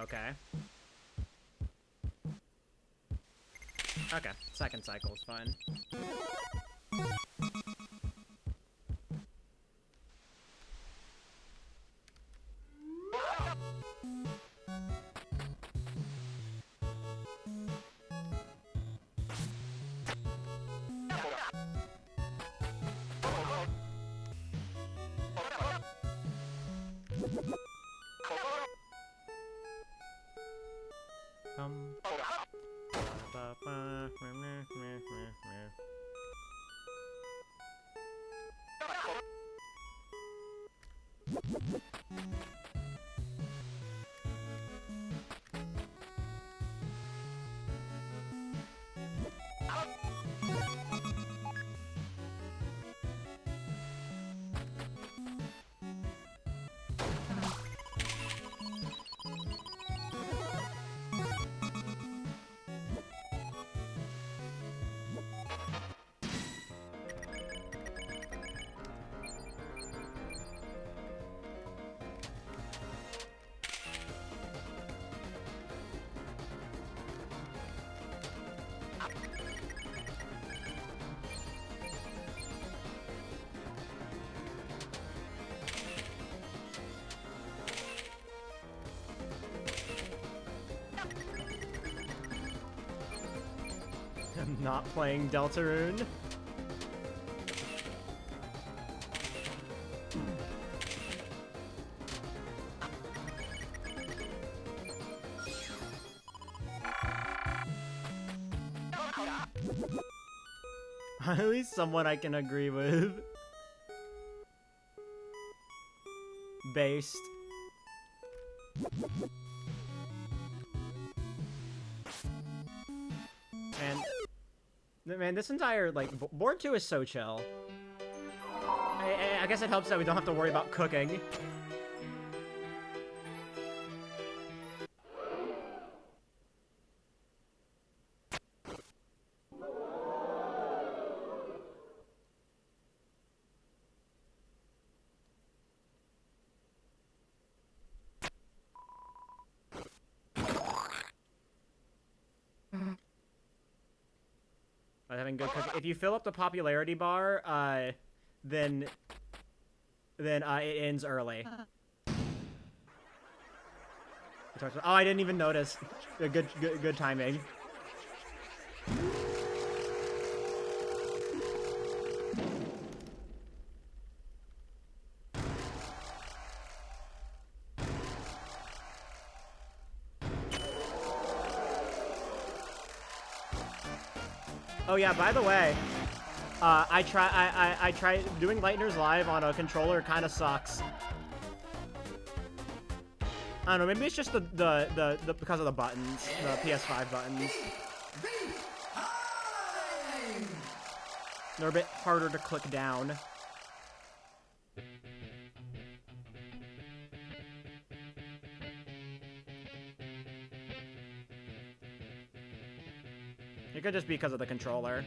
S1: Okay. Okay, second cycle's fine. I'm not playing Deltarune. At least someone I can agree with. Based. Man, this entire, like, board 2 is so chill. I guess it helps that we don't have to worry about cooking. Having good cooking. If you fill up the popularity bar, then it ends early. Oh, I didn't even notice. Good timing. Oh yeah, by the way, I try doing Lightner's Live on a controller kind of sucks. I don't know, maybe it's just the because of the buttons, the PS5 buttons. They're a bit harder to click down. It could just be because of the controller.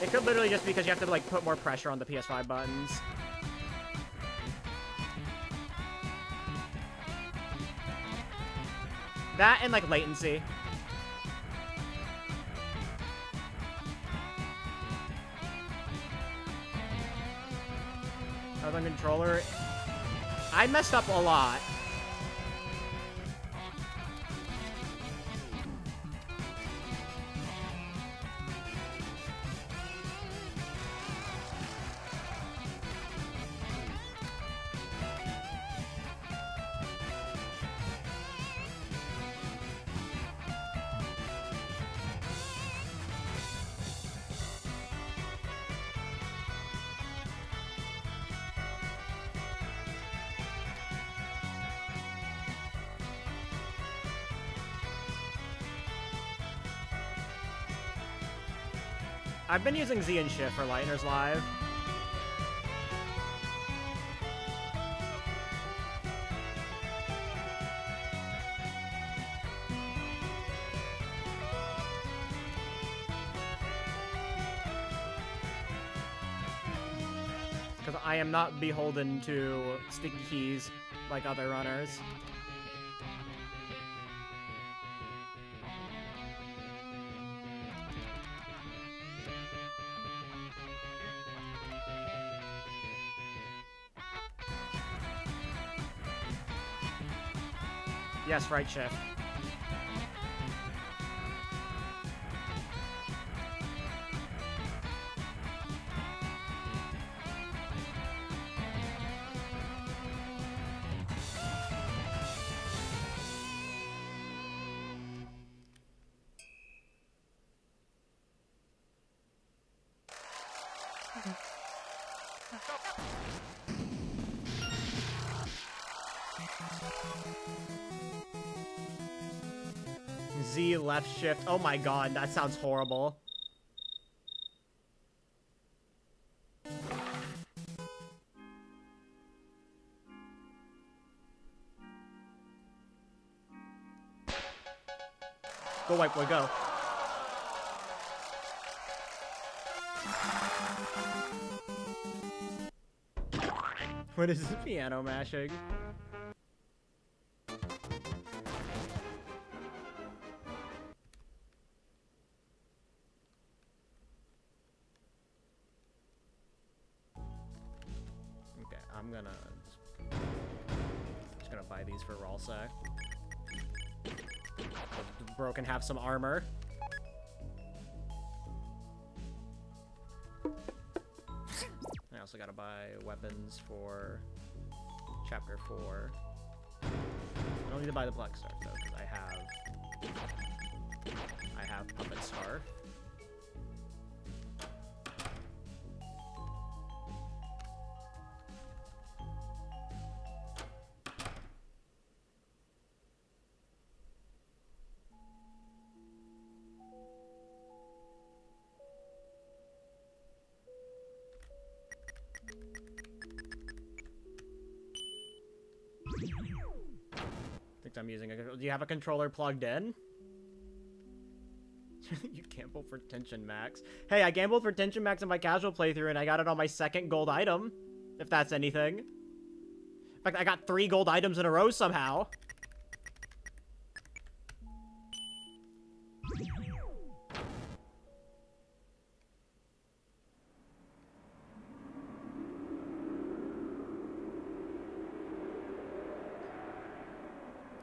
S1: It could literally just be because you have to, like, put more pressure on the PS5 buttons. That and, like, latency. Other than controller, I messed up a lot. I've been using Z and Shift for Lightner's Live. Because I am not beholden to sticky keys like other runners. Yes, right shift. Z left shift. Oh my god, that sounds horrible. Go, white boy, go. What is this piano mashing? Okay, I'm gonna just gonna buy these for Ralsec. The bro can have some armor. I also gotta buy weapons for Chapter 4. I don't need to buy the Black Star though, because I have Puppet Scarf. I'm using a. Do you have a controller plugged in? You gambled for Tension Max. Hey, I gambled for Tension Max in my casual playthrough, and I got it on my second gold item. If that's anything. In fact, I got 3 gold items in a row somehow.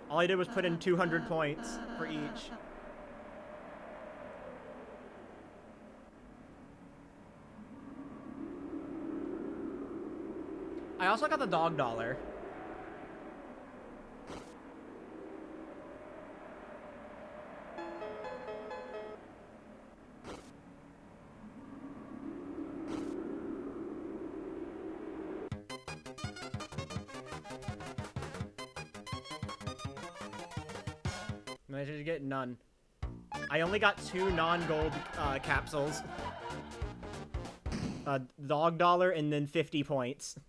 S1: All I did was put in 200 points for each. I also got the dog dollar. I should get none. I only got 2 non-gold capsules. Dog dollar and then 50 points.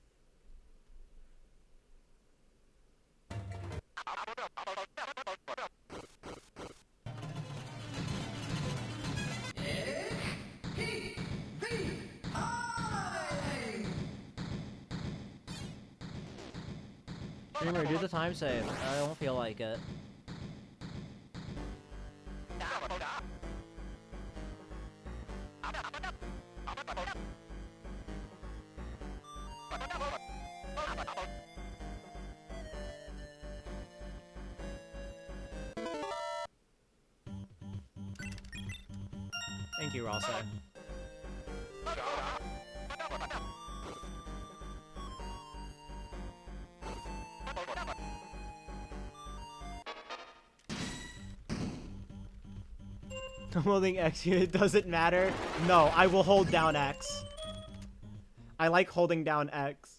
S2: Streamer, do the time save. I don't feel like it.
S1: Thank you, Ralsei. Holding X unit doesn't matter. No, I will hold down X. I like holding down X.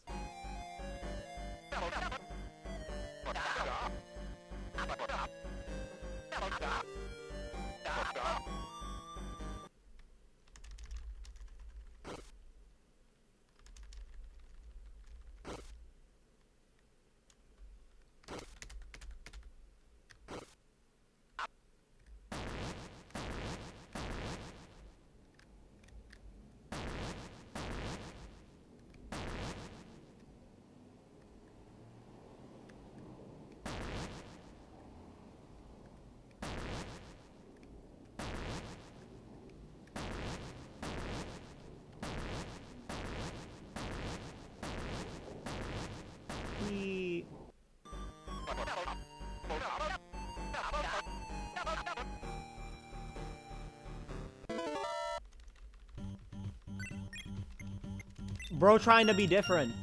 S1: Bro trying to be different.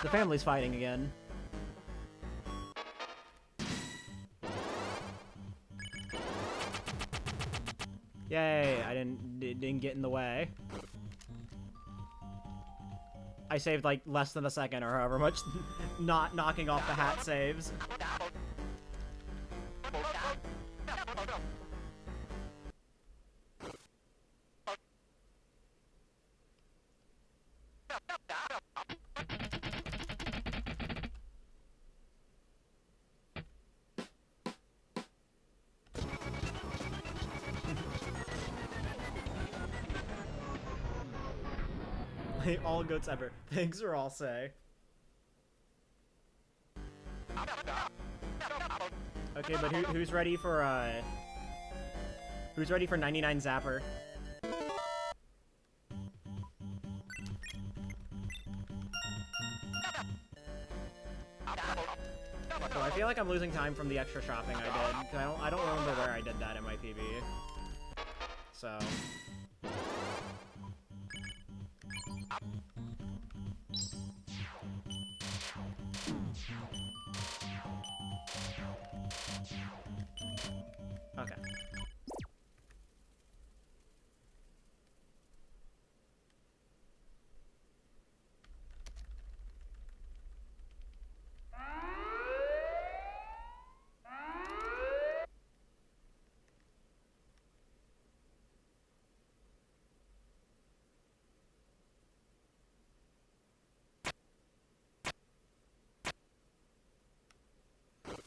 S1: The family's fighting again. Yay, I didn't get in the way. I saved like less than a second or however much not knocking off the hat saves. All goats ever. Thanks for all say. Okay, but who's ready for 99 Zapper? Oh, I feel like I'm losing time from the extra shopping I did. 'Cause I don't remember where I did that in my PB. So. Okay.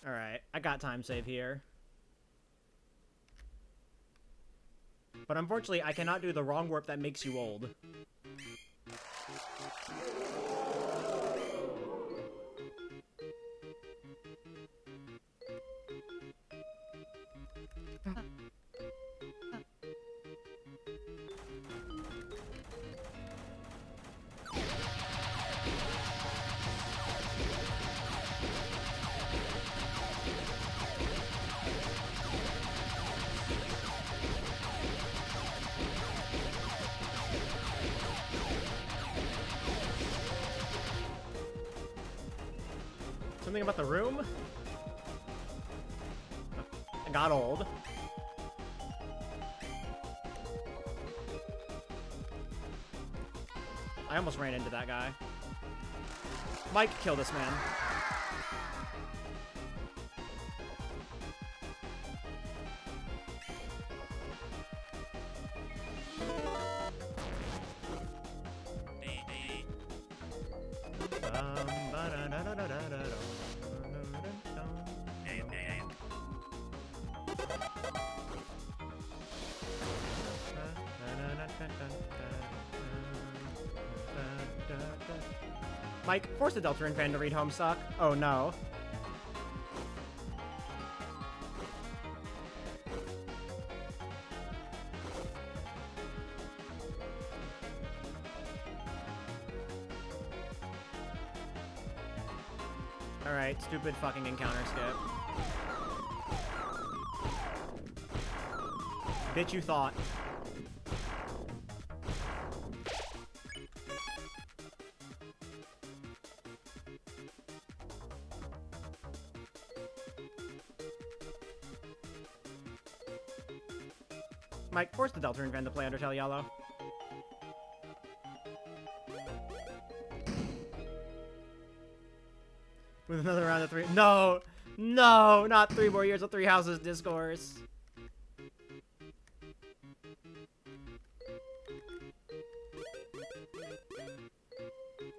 S1: Alright, I got time save here. But unfortunately, I cannot do the wrong warp that makes you old. Something about the room? I got old. I almost ran into that guy. Mike, kill this man. Mike, force the Deltarune fan to read Homestuck. Oh no. Alright, stupid fucking encounter skip. Bitch, you thought. Mike, force the Deltarune fan to play Undertale Yellow. With another round of 3. No! No! Not 3 more years of 3 Houses Discourse.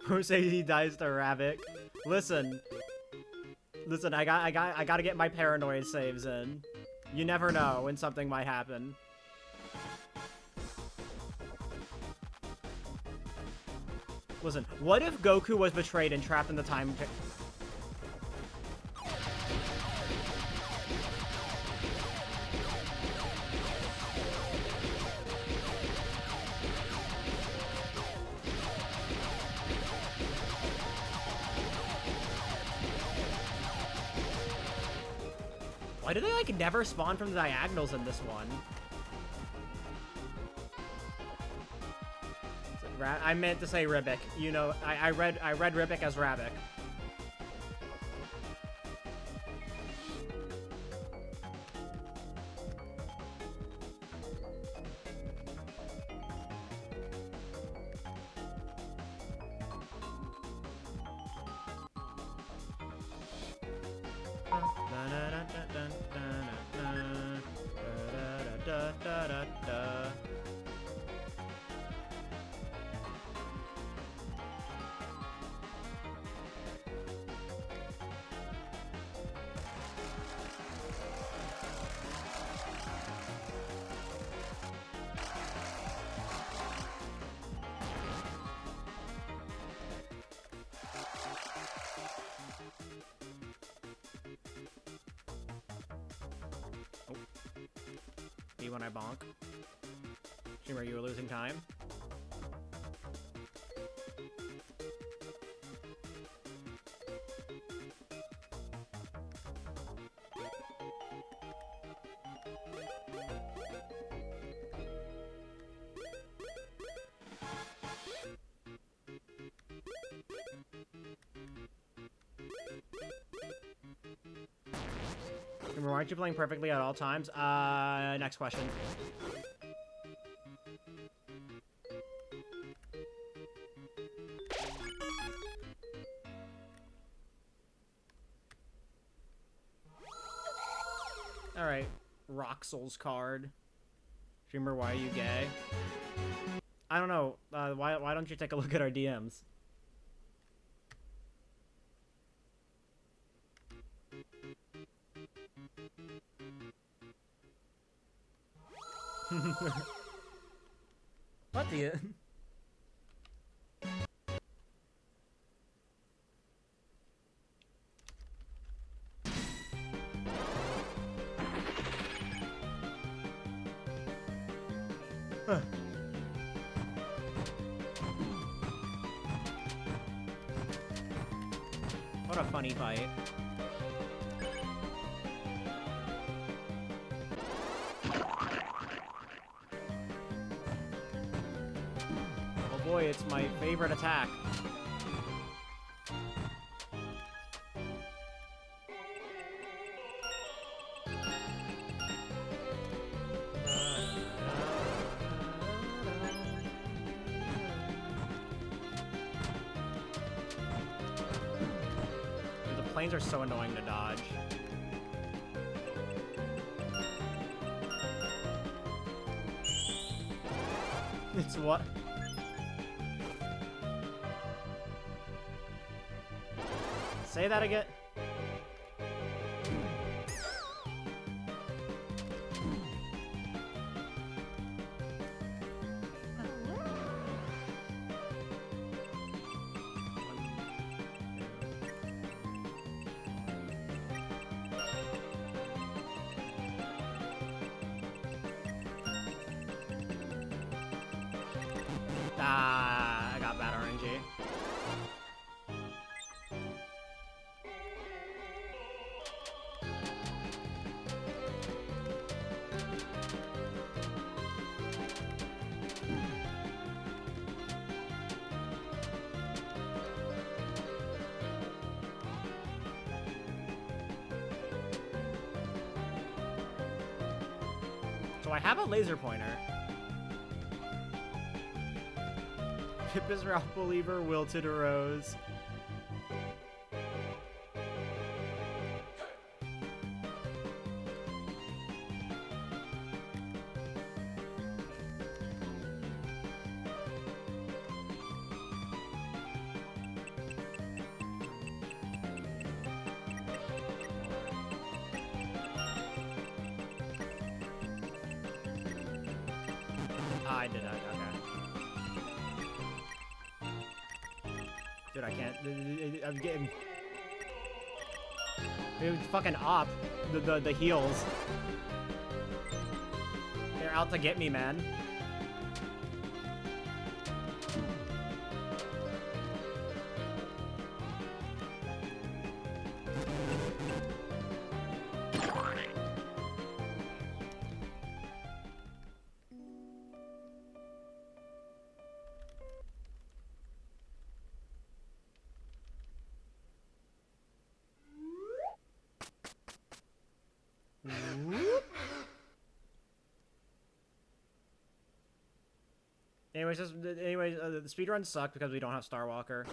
S1: Who says he dies to Ravik? Listen. Listen, I gotta get my paranoid saves in. You never know when something might happen. Listen, what if Goku was betrayed and trapped in the time... Why do they, like, never spawn from the diagonals in this one? I meant to say Ribic. You know, I read Ribic as Ravik. When I bonk. Shimmer, you were losing time. Shimmer, why aren't you playing perfectly at all times? Next question. Alright, Roxel's card. Shimmer, why are you gay? I don't know. Why don't you take a look at our DMs? What the... Huh. What a funny fight. Oh boy, it's my favorite attack. Planes are so annoying to dodge. It's what? Say that again. Ah, I got bad RNG. So I have a laser pointer. Pip is Ralph Believer, wilted a rose. I did that, okay. Dude, I can't. I'm getting. Dude, fucking op. The heels. They're out to get me, man. Anyways, the speedruns suck because we don't have Star Walker.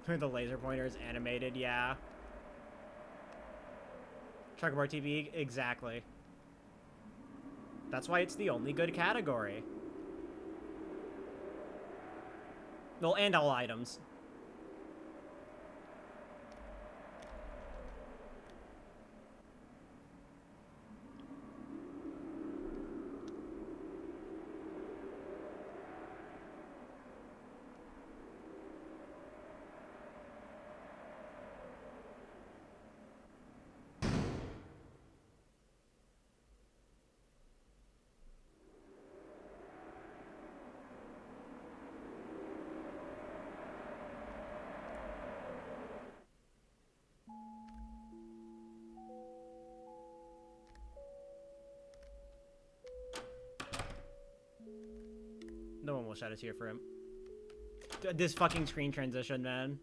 S1: The laser pointer is animated, yeah. Checkerboard TV, exactly. That's why it's the only good category. Well, and all items. No one will shed a tear for him. This fucking screen transition, man.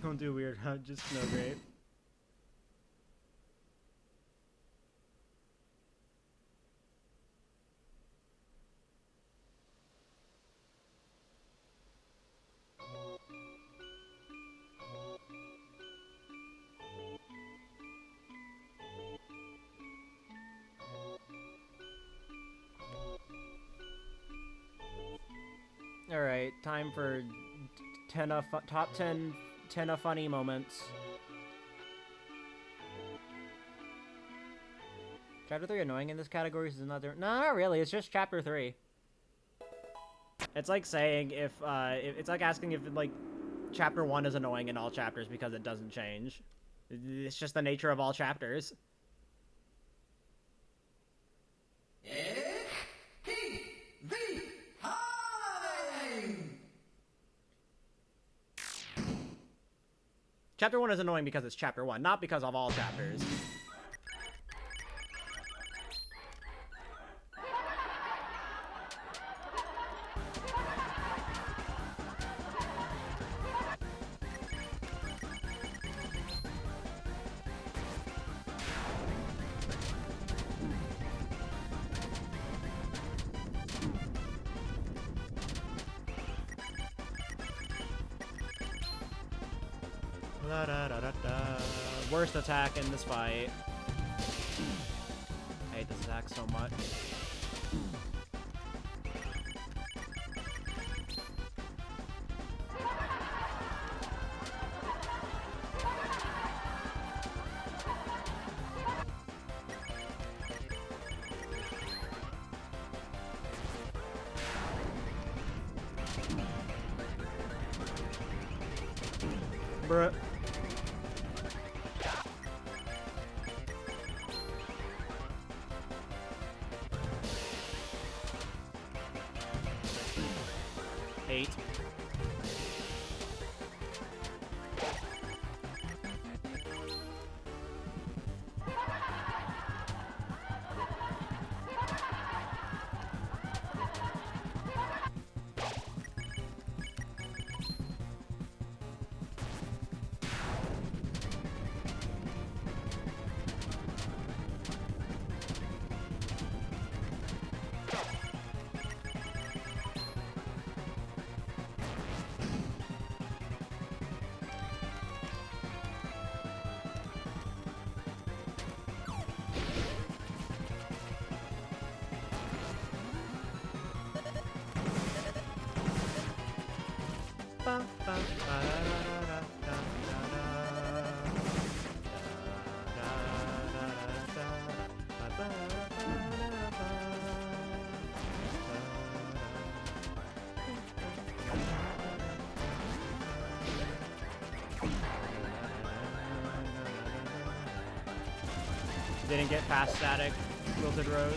S1: Don't do weird, huh? Just no great. All right, time for top 10 funny moments. Chapter 3 annoying in this category is another. No, not really. It's just chapter 3. It's like saying if it's like asking if like chapter 1 is annoying in all chapters because it doesn't change. It's just the nature of all chapters. Chapter 1 is annoying because it's chapter 1, not because of all chapters. La da da da da. worst attack in this fight. I hate this attack so much. Bruh. Eight. Didn't get past static wilted rose.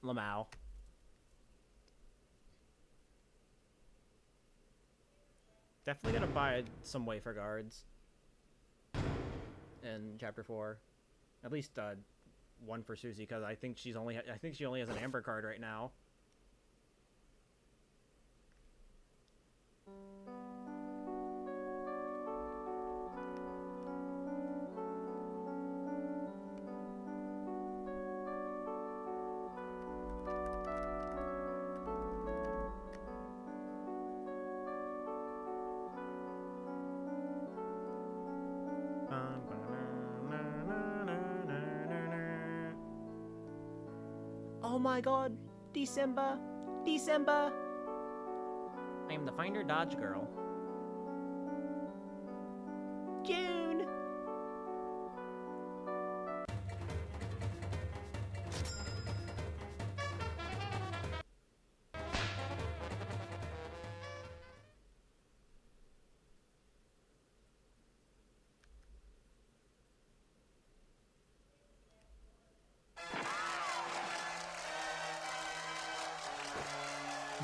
S1: Lamau. Definitely gonna buy some wafer guards in chapter 4. At least one for Susie, because I think she only has an amber card right now. Oh my god! December! December! I am the Finder Dodge Girl. June!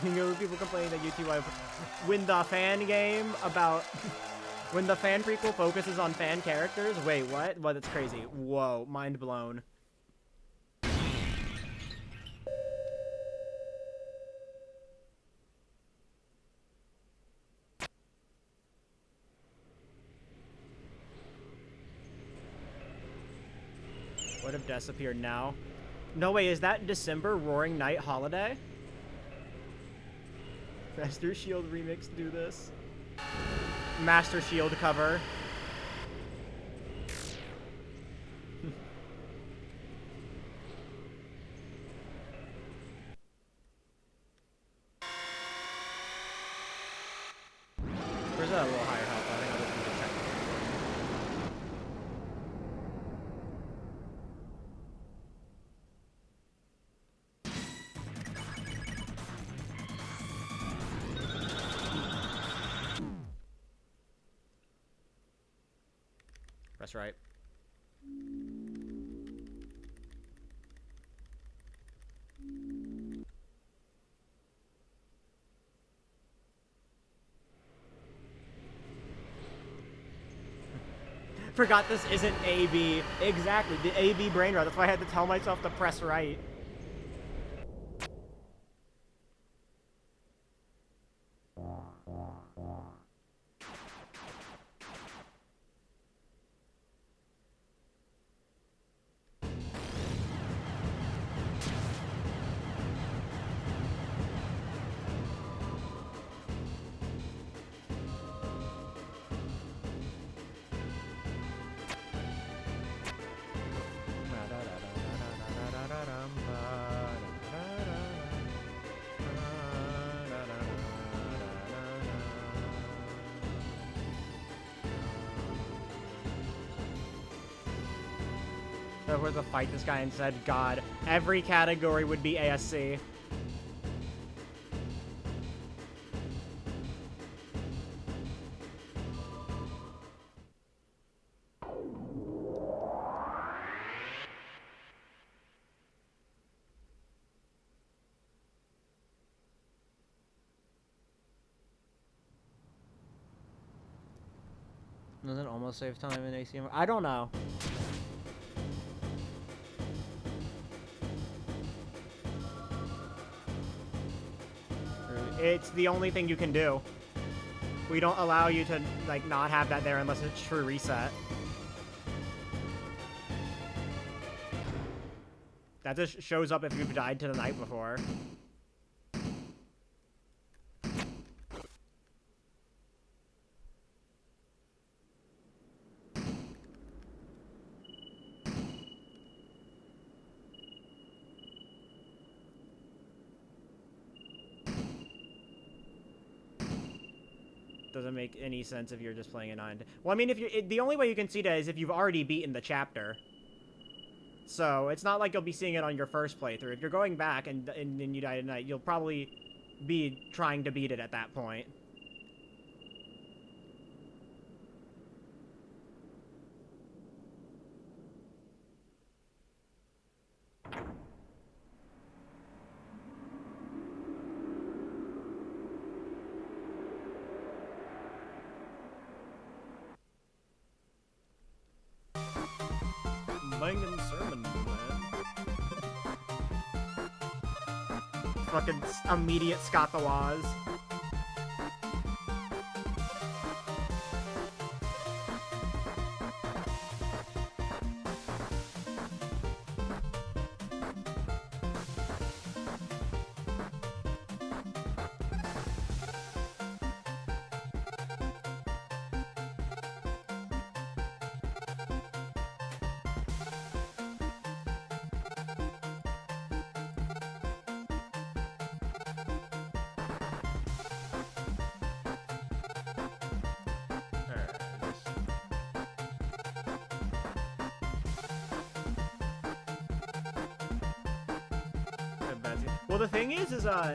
S1: You know, people complaining that UTY when the fan game about when the fan prequel focuses on fan characters. Wait, what? Well, that's crazy. Whoa, mind blown. What if Death appeared now? No way, is that December Roaring Night Holiday? Master Shield remix, do this. Master Shield cover. Where's that a little higher health? I think I'll just need to check. That's right. Forgot this isn't AB. Exactly, the AB brain rot. That's why I had to tell myself to press right. If I were to fight this guy and said, God, every category would be ASC.
S2: Does it almost save time in ACM? I don't know.
S1: It's the only thing you can do. We don't allow you to, like, not have that there unless it's true reset. That just shows up if you've died to the night before. Doesn't make any sense if you're just playing a 9. Well, I mean, if you're the only way you can see that is if you've already beaten the chapter. So it's not like you'll be seeing it on your first playthrough. If you're going back and you die tonight, you'll probably be trying to beat it at that point. Banging sermon, man. Fucking immediate Scott the Waz. Well, the thing is, well,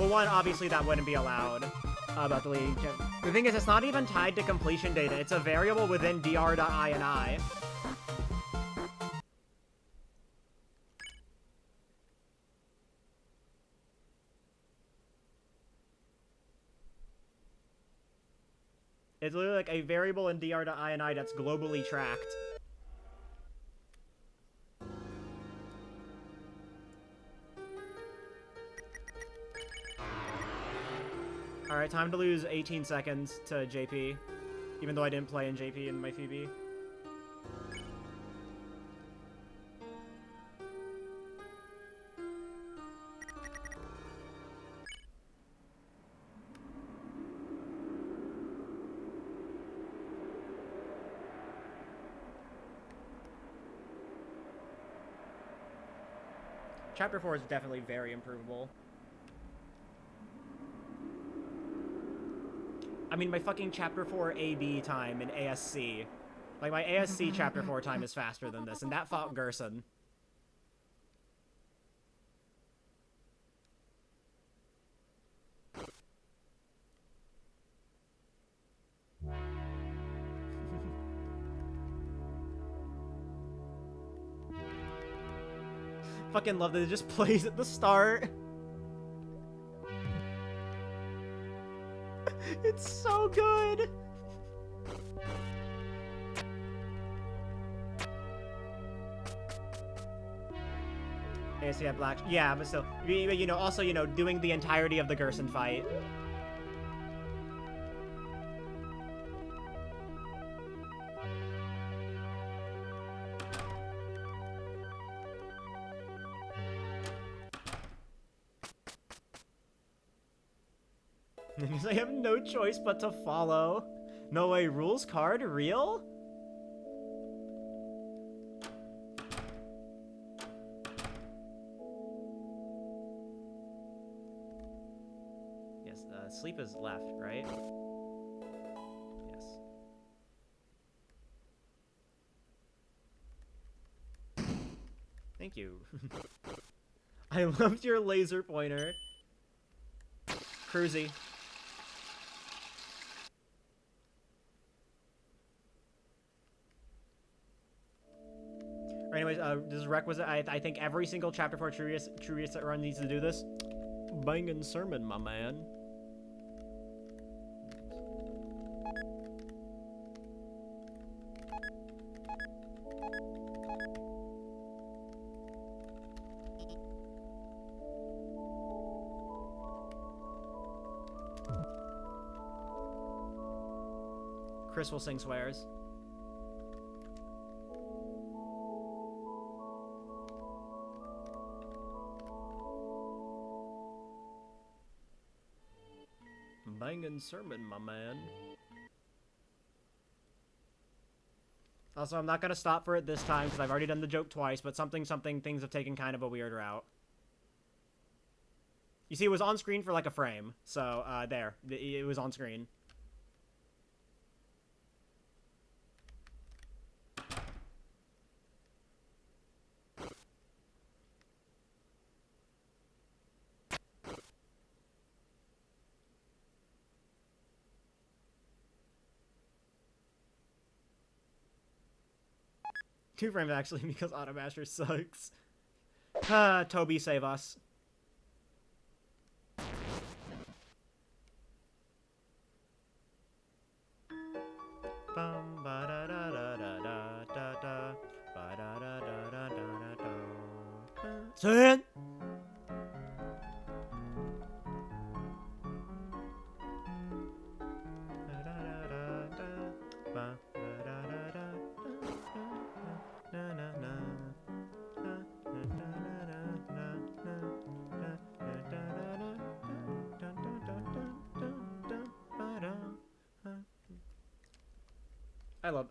S1: one, obviously that wouldn't be allowed about deleting. The thing is, it's not even tied to completion data. It's a variable within dr.ini. It's literally like a variable in dr.ini that's globally tracked. Alright, time to lose 18 seconds to JP, even though I didn't play in JP in my PB. Chapter 4 is definitely very improvable. I mean, my fucking Chapter 4 AB time in ASC. Like, my ASC Chapter 4 time is faster than this, and that fought Gerson. Fucking love that it just plays at the start. It's so good. ASCF Black. Yeah, but still, you know, also, you know, doing the entirety of the Gerson fight. I have no choice but to follow. No way, rules card? Real? Yes, sleep is left, right? Yes. Thank you. I loved your laser pointer. Cruisy. Anyways, this is requisite. I think every single chapter 4 True Reset run needs to do this. Bangin' sermon, my man. Chris will sing swears. Bangin' sermon, my man. Also, I'm not gonna stop for it this time because I've already done the joke twice, but things have taken kind of a weird route. You see, it was on screen for like a frame, so there, it was on screen. Two frames actually, because Automaster sucks. Toby, save us. Sin!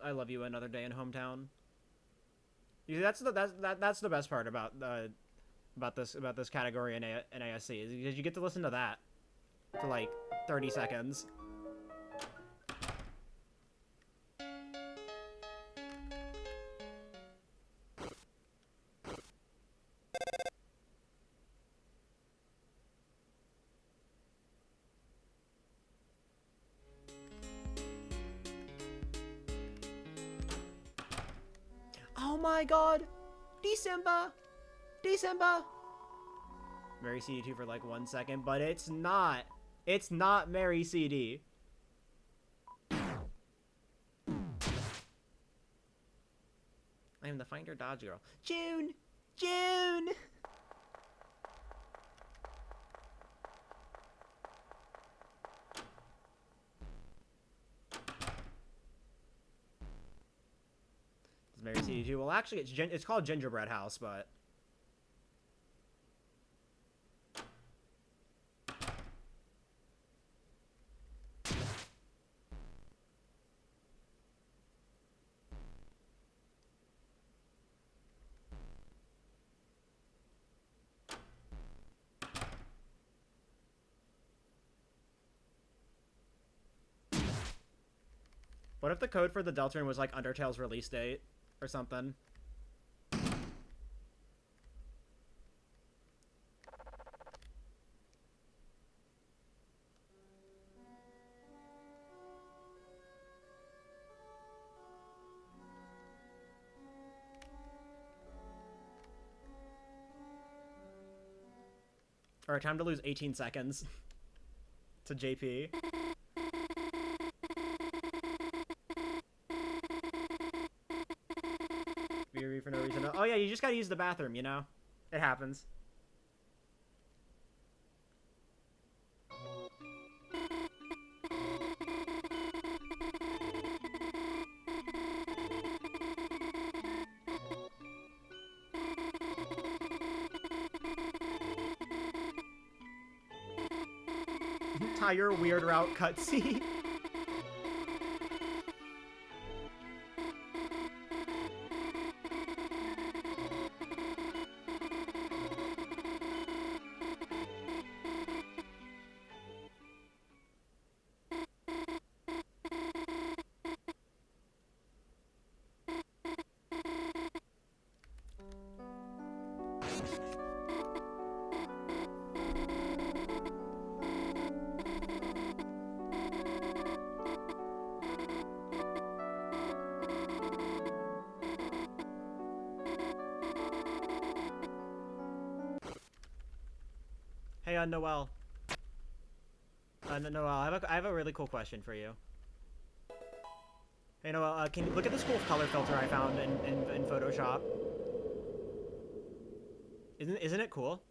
S1: I love you. Another day in hometown. You see, that's the best part about this category in ASC is because you get to listen to that for like 30 seconds. Oh my god! December! Mary CD2 for like 1 second, but it's not. It's not Mary CD. I am the Finder Dodge girl. June! Mary CD2. Well, actually, it's called Gingerbread House, but what if the code for the Deltarune was like Undertale's release date or something? All right, time to lose 18 seconds to JP. For no reason. Oh yeah, you just gotta use the bathroom, you know? It happens. Entire weird route cutscene. Hey, Noel. Noel, I have a really cool question for you. Hey, Noel, can you look at this cool color filter I found in Photoshop? Isn't it cool?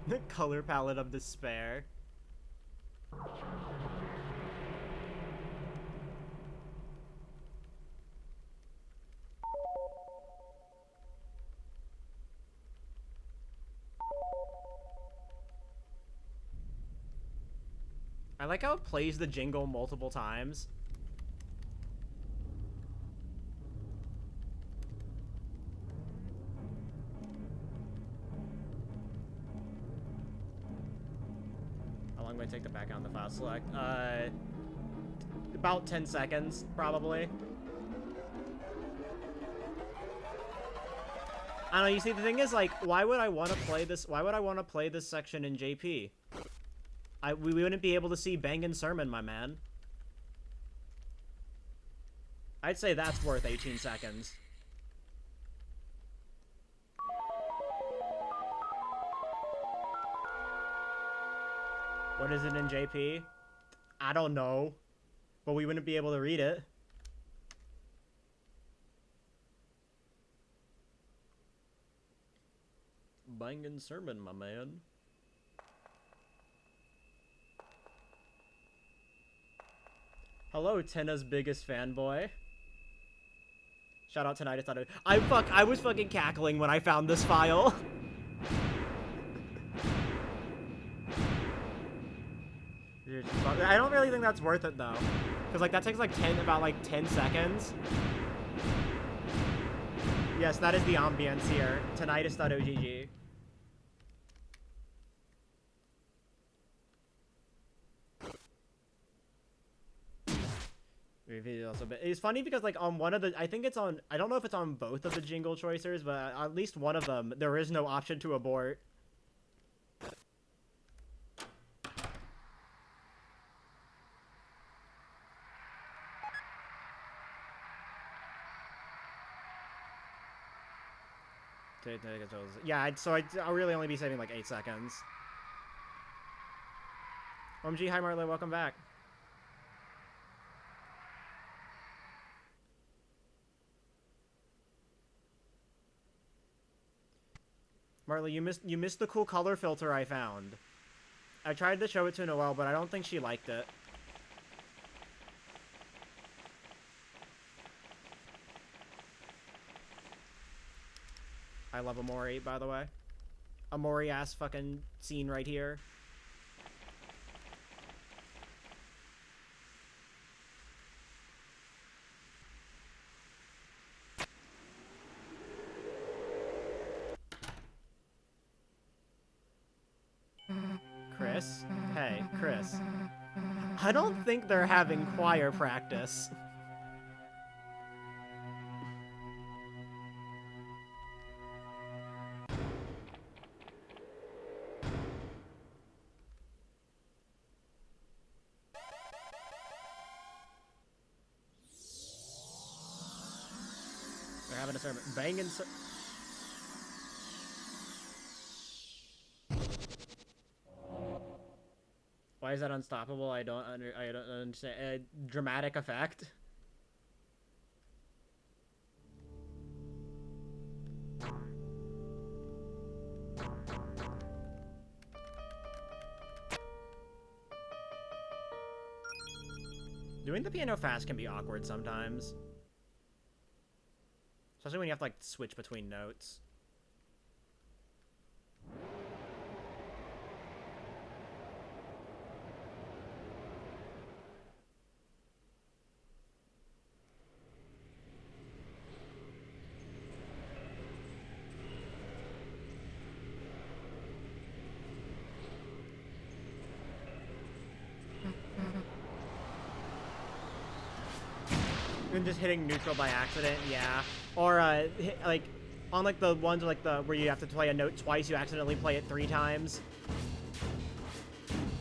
S1: The color palette of despair. I like how it plays the jingle multiple times. How long do I take to back out the file select? About 10 seconds, probably. I don't know, you see, the thing is, like, why would I want to play this section in JP? We wouldn't be able to see Bangin' Sermon, my man. I'd say that's worth 18 seconds. What is it in JP? I don't know. But we wouldn't be able to read it. Bangin' Sermon, my man. Hello, Tenna's biggest fanboy. Shout out tonight. I was fucking cackling when I found this file. I don't really think that's worth it though, because like that takes like about 10 seconds. Yes, that is the ambience here. Tinnitus.ogg. It's funny because like on one of the, I think it's on, I don't know if it's on both of the jingle choicers, but at least one of them, there is no option to abort. Yeah, so I'll really only be saving like 8 seconds. OMG, hi Marley, welcome back. Marley, you missed the cool color filter I found. I tried to show it to Noelle, but I don't think she liked it. I love Amori, by the way. Amori ass fucking scene right here. Chris? Hey, Chris. I don't think they're having choir practice. They're having a sermon. Bangin' Why is that unstoppable? I don't understand. Dramatic effect. Doing the piano fast can be awkward sometimes. Especially when you have to, like, switch between notes. And just hitting neutral by accident, yeah. Or like on like the ones like the where you have to play a note twice, you accidentally play it 3 times.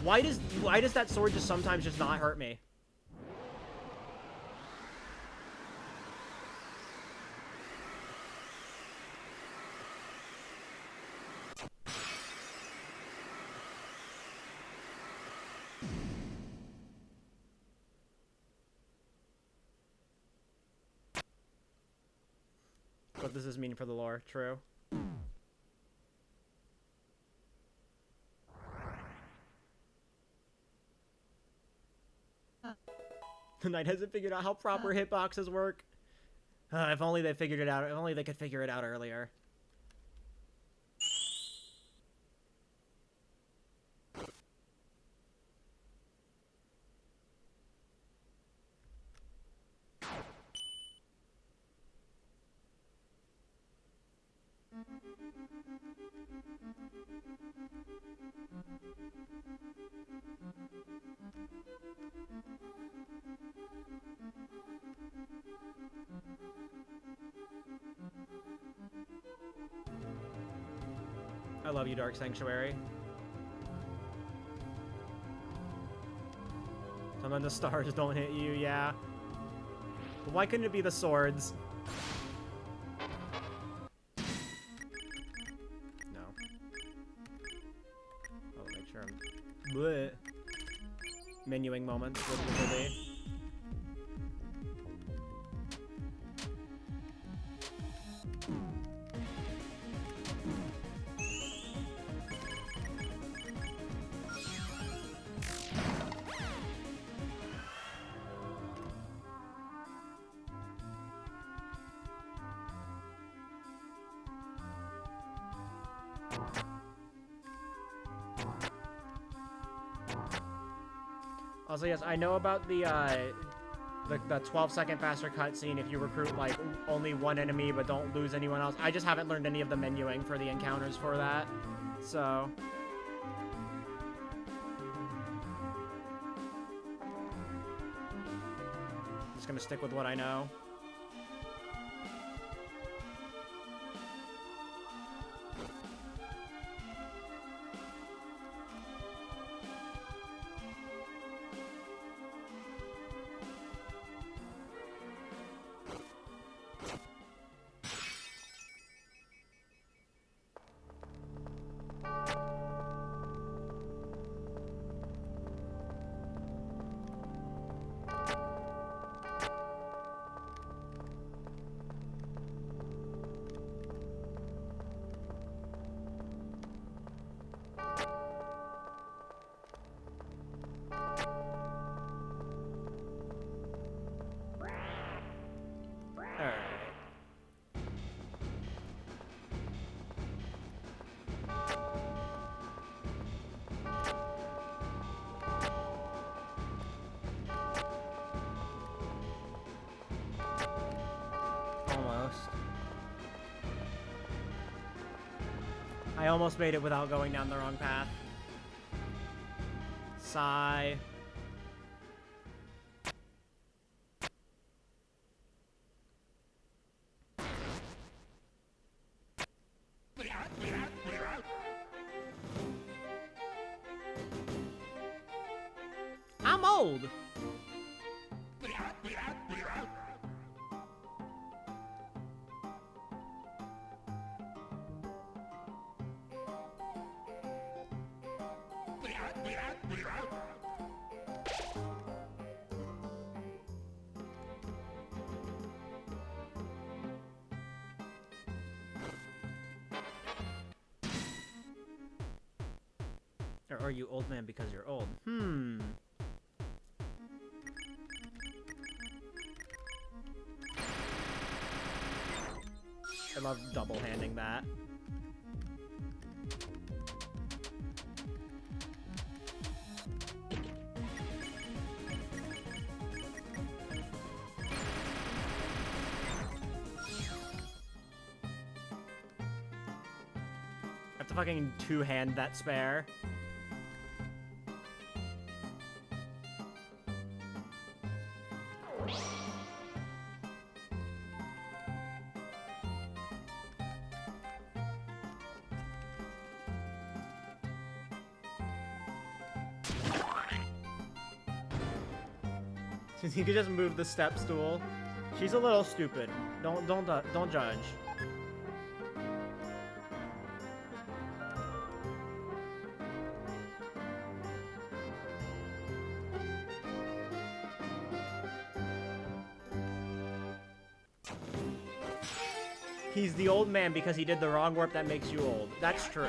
S1: Why does that sword just sometimes just not hurt me? What does this mean for the lore? True. The knight hasn't figured out how proper hitboxes work. If only they figured it out. If only they could figure it out earlier. I love you, Dark Sanctuary. Sometimes the stars don't hit you, yeah. But why couldn't it be the swords? No. I'll make sure I'm... Bleh. Menuing moments with the movie. Also, yes, I know about the 12-second faster cutscene if you recruit, like, only one enemy but don't lose anyone else. I just haven't learned any of the menuing for the encounters for that, so... Just gonna stick with what I know. I almost made it without going down the wrong path. Sigh. I'm old. Or are you old man because you're old? I love double-handing that. I have to fucking two-hand that spare. You could just move the step stool. She's a little stupid. Don't judge. He's the old man because he did the wrong warp that makes you old. That's true.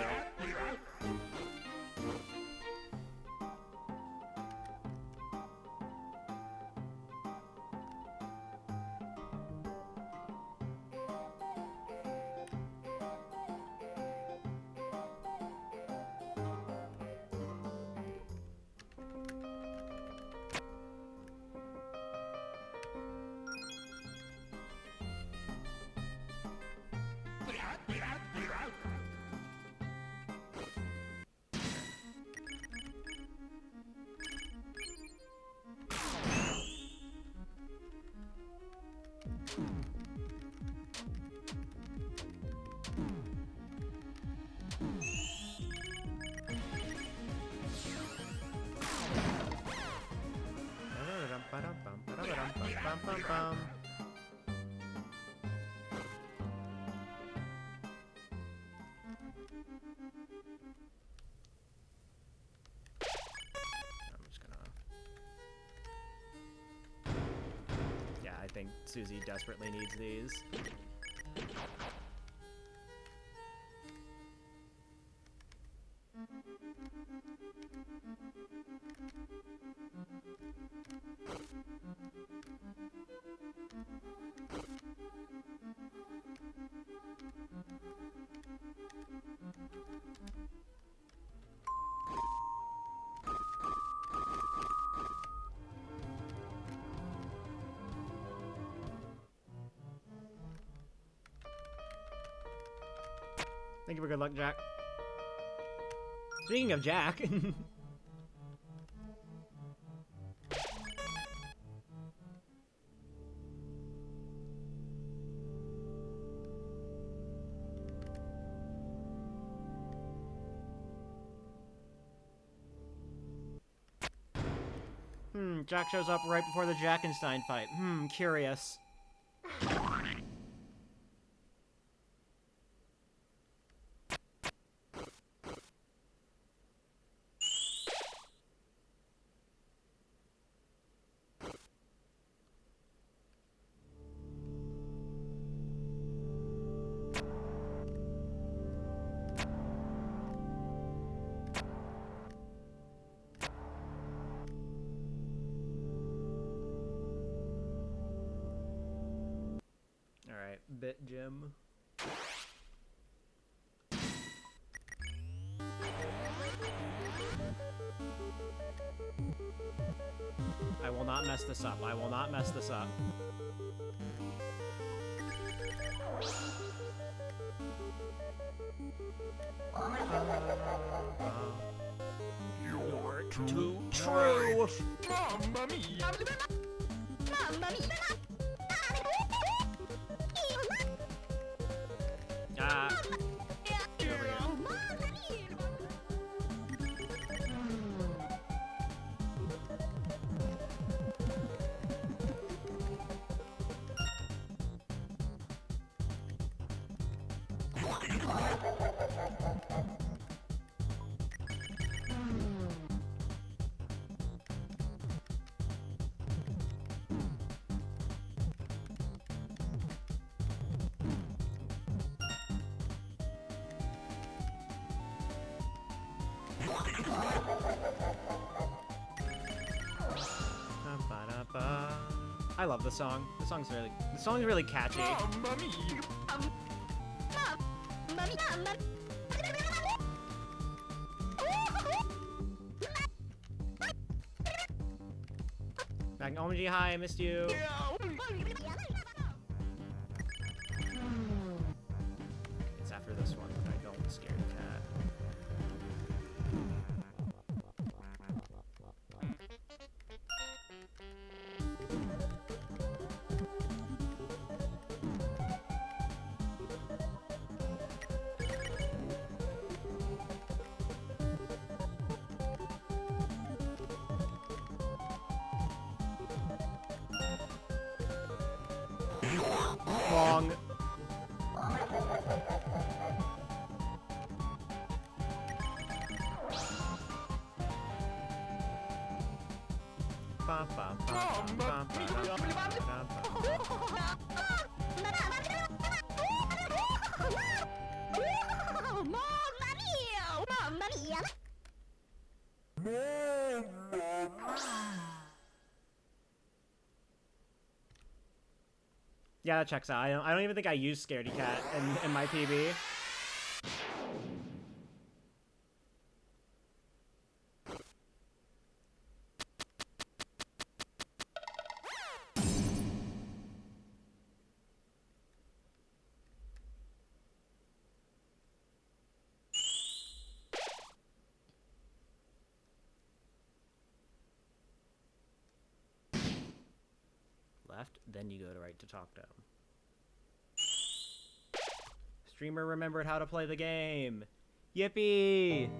S1: I think Susie desperately needs these. Thank you for good luck, Jack. Speaking of Jack. Jack shows up right before the Jackenstein fight. Curious. Bit Jim. I will not mess this up. I will not mess this up. You're too true. Mamma mia. Mamma mia. I love the song. The song's really catchy. OMG, hi, I missed you. It's after this one that I don't scare the cat. Wrong. Yeah, that checks out. I don't even think I use Scaredy Cat in my PB. Left, then you go to right to talk to him. Streamer remembered how to play the game. Yippee!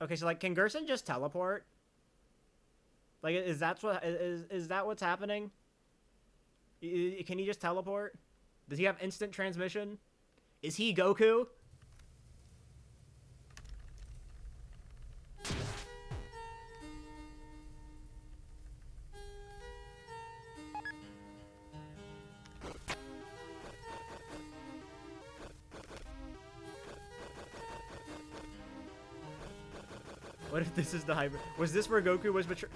S1: Okay, so like, can Gerson just teleport? Like, is that what's happening? Can he just teleport? Does he have instant transmission? Is he Goku? What if this is the hybrid? Was this where Goku was betrayed?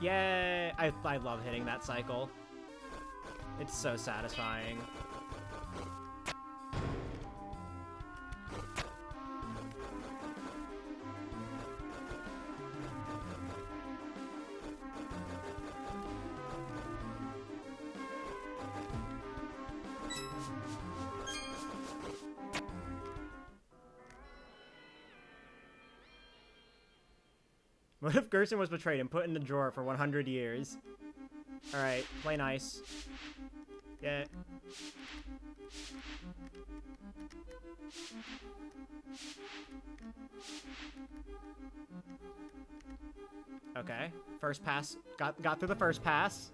S1: Yay! I love hitting that cycle. It's so satisfying. What if Gerson was betrayed and put in the drawer for 100 years? Alright, play nice. Yeah. Okay, first pass. Got through the first pass.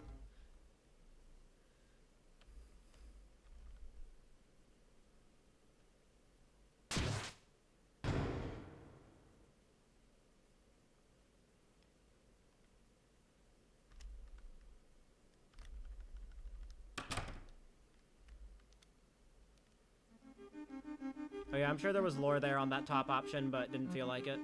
S1: I'm sure there was lore there on that top option, but didn't feel like it.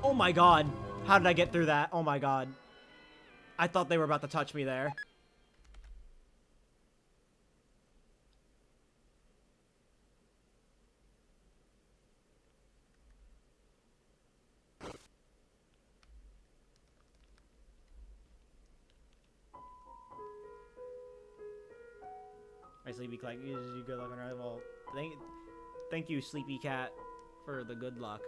S1: Oh my god. How did I get through that? Oh my god. I thought they were about to touch me there. My sleepy cat, you good luck on her. Well, thank you, sleepy cat, for the good luck.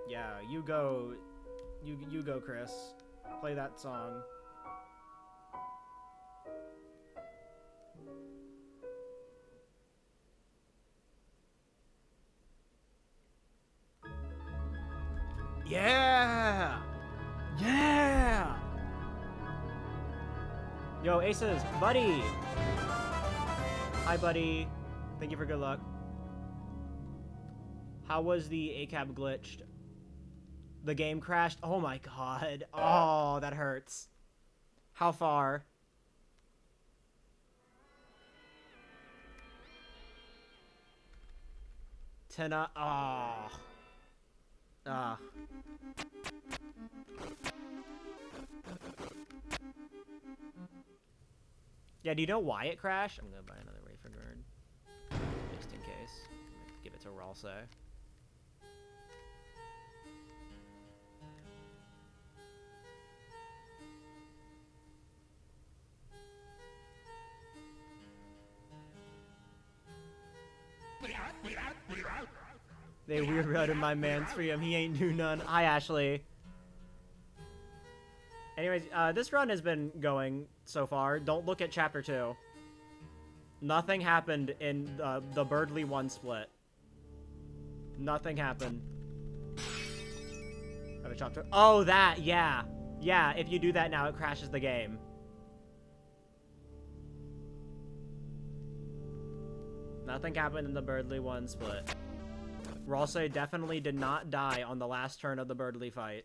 S1: Yeah, you go, you go, Chris. Play that song. Yeah! Yeah! Yo, Aces, buddy! Hi, buddy. Thank you for good luck. How was the ACAB glitched? The game crashed? Oh my god. Oh, that hurts. How far? Tenna. Oh. Ah. Yeah, do you know why it crashed? I'm gonna buy another Wafer Guard. Just in case. Give it to Ralse. They weird routed my man's for him. He ain't do none. Hi, Ashley. Anyways, this run has been going so far. Don't look at Chapter 2. Nothing happened in the Birdly 1 split. Nothing happened. Have a chapter. Oh, that, yeah. Yeah, if you do that now, it crashes the game. Nothing happened in the Birdly 1 split. Ralse definitely did not die on the last turn of the Birdly fight.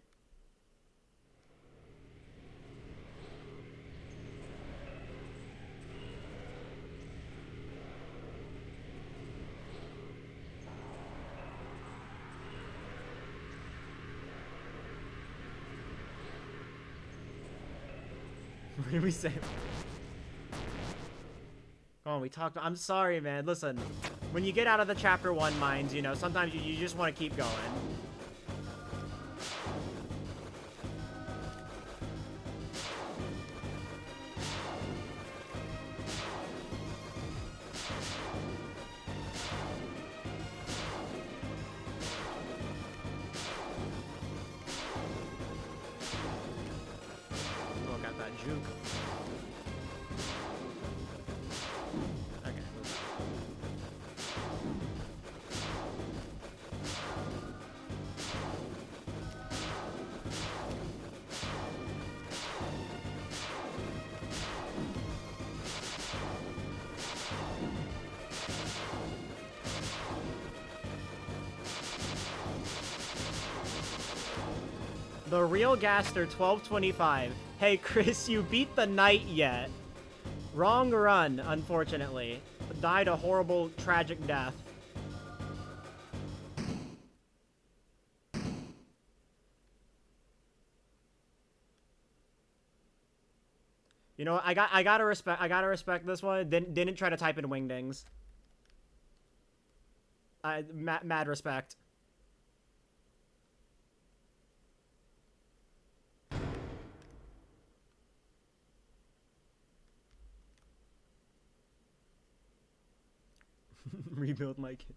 S1: What did we say? Oh, we talked. I'm sorry, man. Listen, when you get out of the Chapter 1 mines, you know, sometimes you just want to keep going. Oh, got that juke. The real Gaster 1225. Hey Chris, you beat the knight yet? Wrong run, unfortunately. Died a horrible, tragic death. You know what? I gotta respect this one. Didn't try to type in wingdings. Mad respect. Rebuild my kid.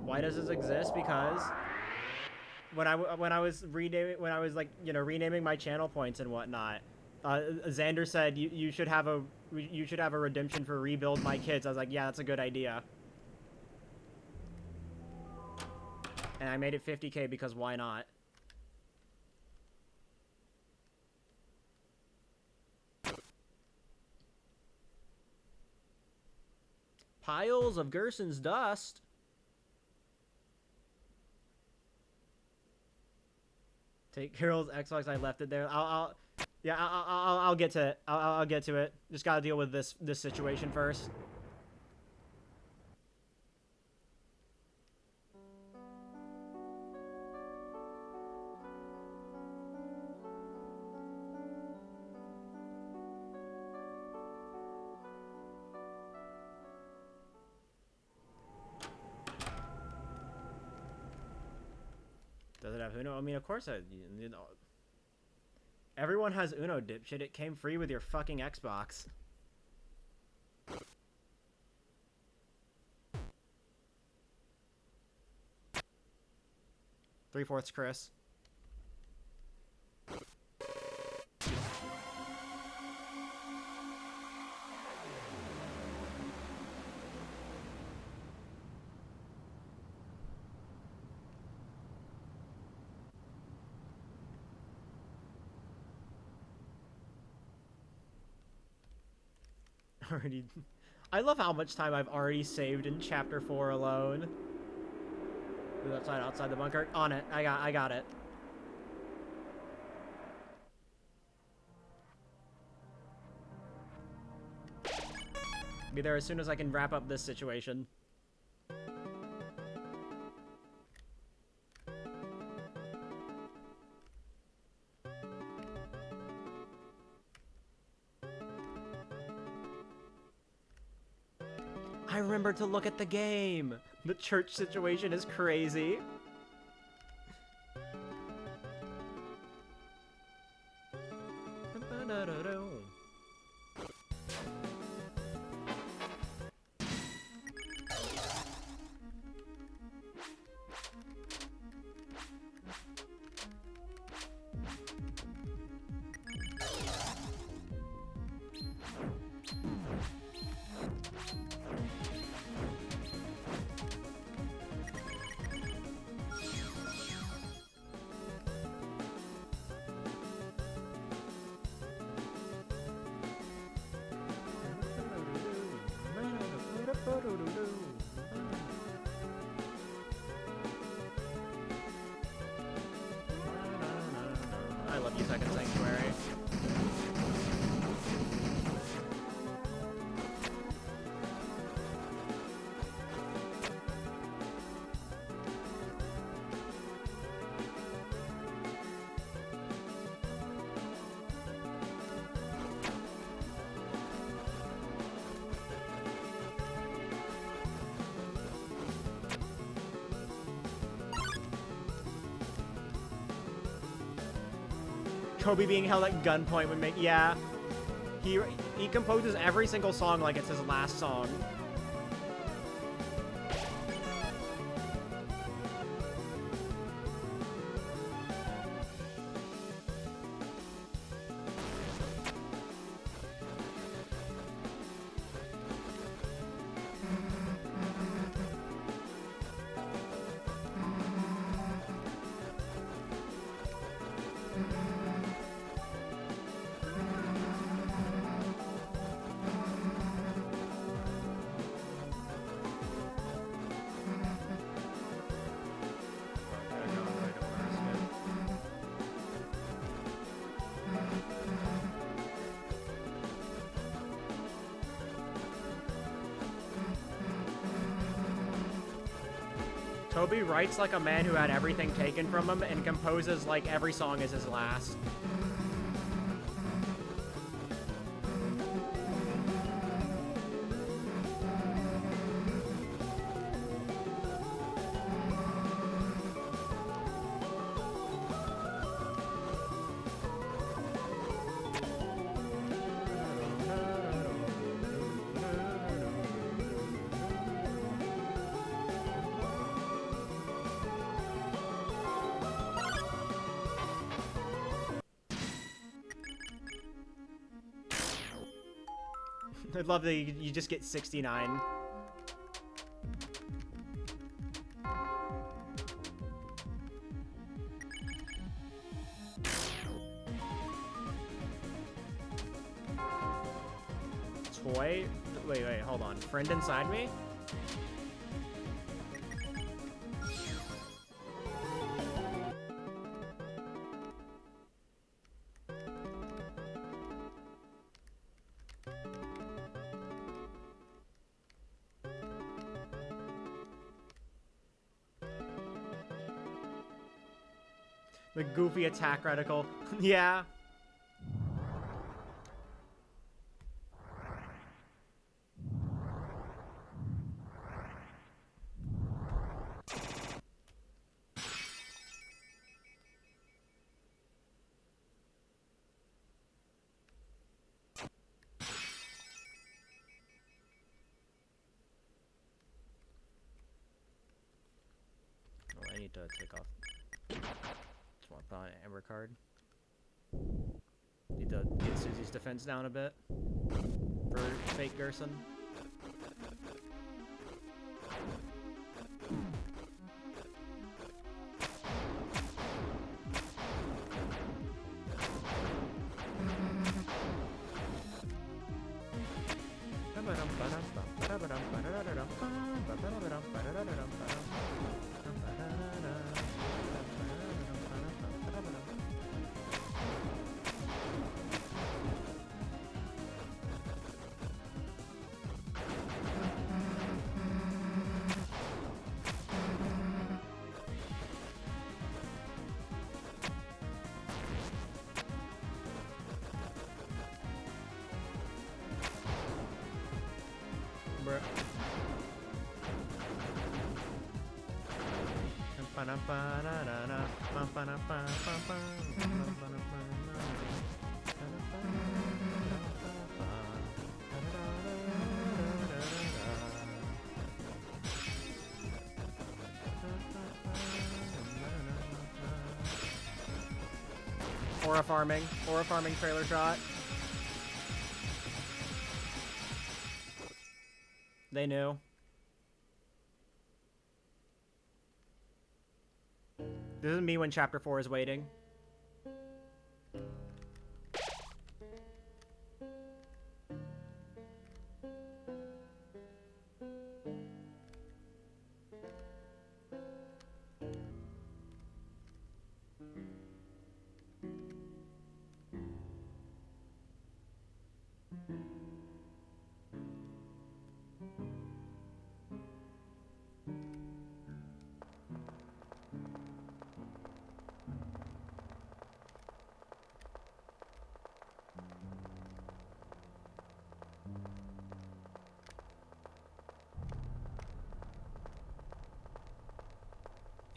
S1: Why does this exist? Because when I was like, you know, renaming my channel points and whatnot, Xander said you should have a redemption for rebuild my kids. I was like, yeah, that's a good idea. And I made it 50K because why not? Piles of Gerson's dust. Take Carol's Xbox. I left it there. I'll get to it. I'll get to it. Just gotta deal with this situation first. Does it have Uno? I mean, of course, you know. Everyone has Uno, dipshit. It came free with your fucking Xbox. 3/4 Chris. Already. I love how much time I've already saved in chapter 4 alone. Outside the bunker. On it. I got it. Be there as soon as I can wrap up this situation. I remember to look at the game. The church situation is crazy. I love you, Second Sanctuary. Kobe being held at gunpoint would make, yeah. He composes every single song like it's his last song. Toby writes like a man who had everything taken from him and composes like every song is his last. I'd love that you just get 69. Toy? Wait, hold on. Friend inside me? The goofy attack reticle. Yeah. Oh, I need to take off. Swap on Amber card. Need to get Susie's defense down a bit for fake Gerson. Aura farming trailer shot. They knew. This is me when chapter 4 is waiting.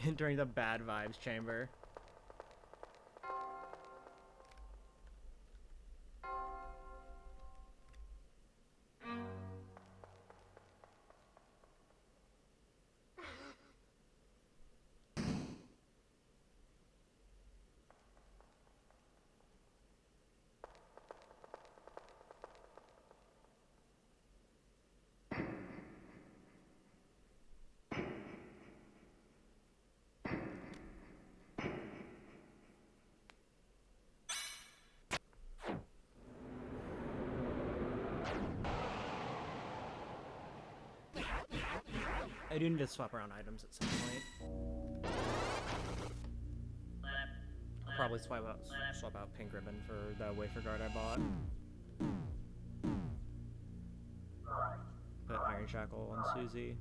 S1: Entering the bad vibes chamber. I do need to swap around items at some point. I'll probably swap out Pink Ribbon for the wafer guard I bought. Put Iron Shackle on Susie.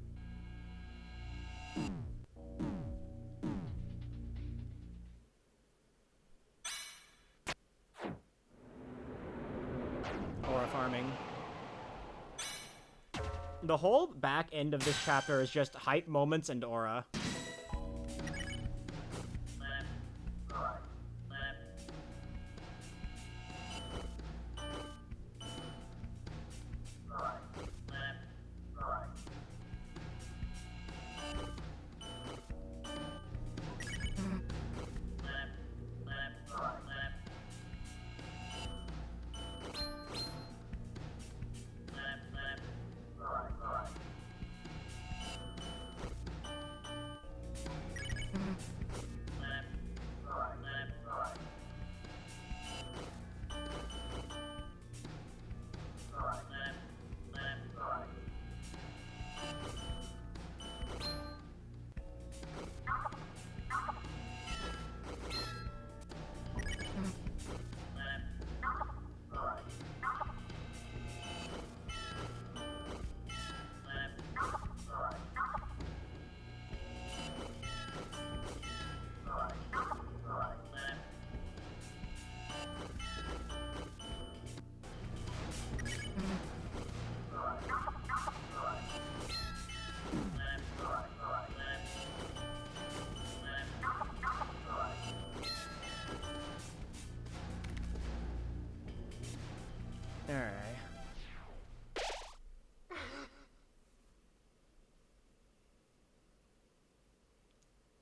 S1: Aura farming. The whole back end of this chapter is just hype moments and aura.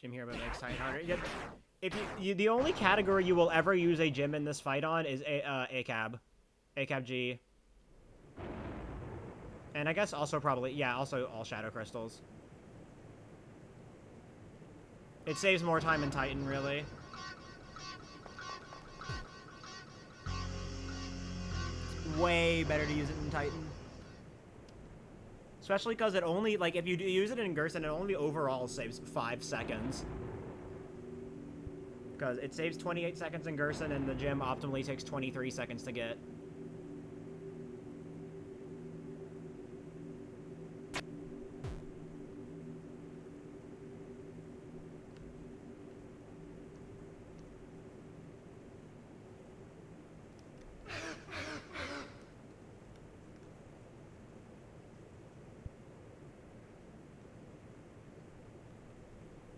S1: Gym Hero makes Titan harder. Yep. If the only category you will ever use a gym in this fight on is ACAB. ACAB G. And I guess also probably, yeah, also all Shadow Crystals. It saves more time in Titan, really. It's way better to use it in Titan. Especially because it only, like, if you use it in Gerson, it only overall saves 5 seconds. Because it saves 28 seconds in Gerson, and the gym optimally takes 23 seconds to get.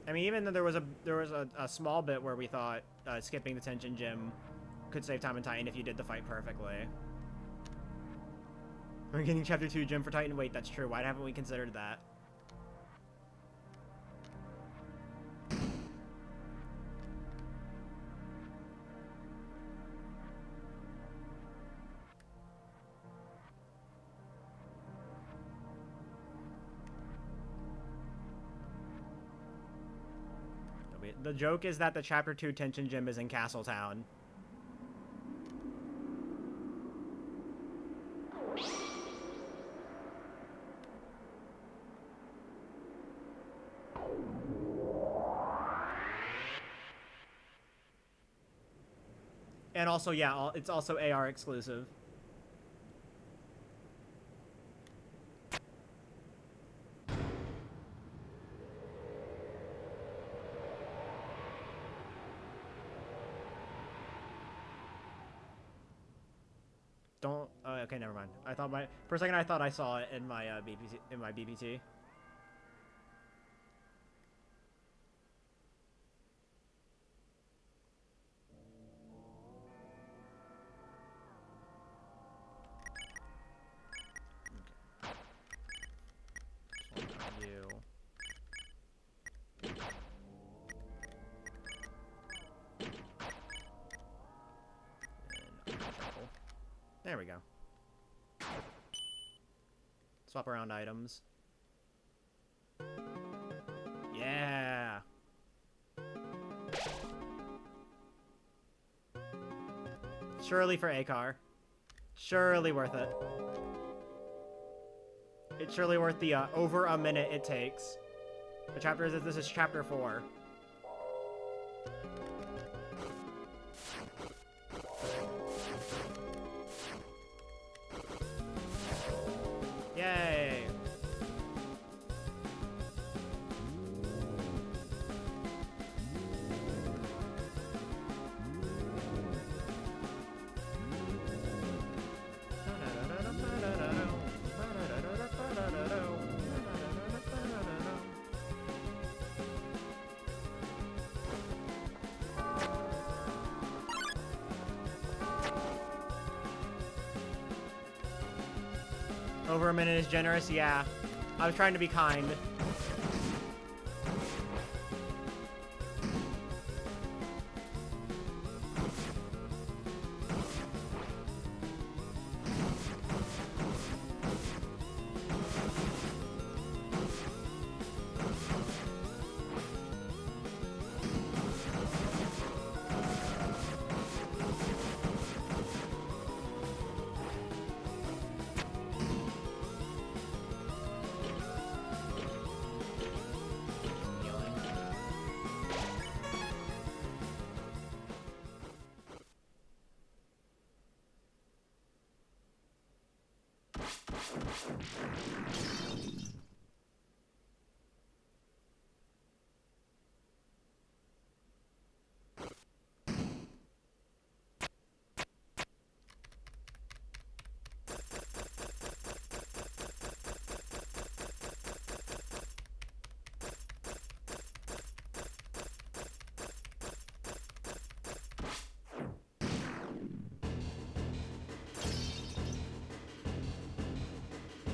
S1: I mean, even though there was a small bit where we thought skipping the tension gym could save time in Titan if you did the fight perfectly. We're getting Chapter 2 gym for Titan. Wait, that's true. Why haven't we considered that? The joke is that the Chapter 2 tension gym is in Castletown. And also, yeah, it's also AR exclusive. Don't. Okay, never mind. I thought for a second I thought I saw it in my BPT. There we go. Swap around items. Yeah. Surely for ACAR. Surely worth it. It's surely worth the over a minute it takes. The chapter is this is chapter 4. Yay! Over a minute is generous, yeah. I was trying to be kind.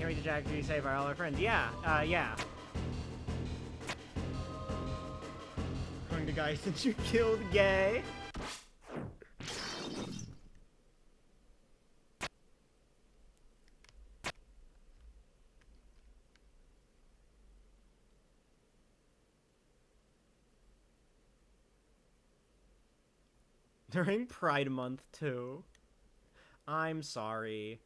S1: Can't wait to Jack G save our all our friends. Yeah, yeah. talking to guys since you killed Gay. During Pride Month, too. I'm sorry.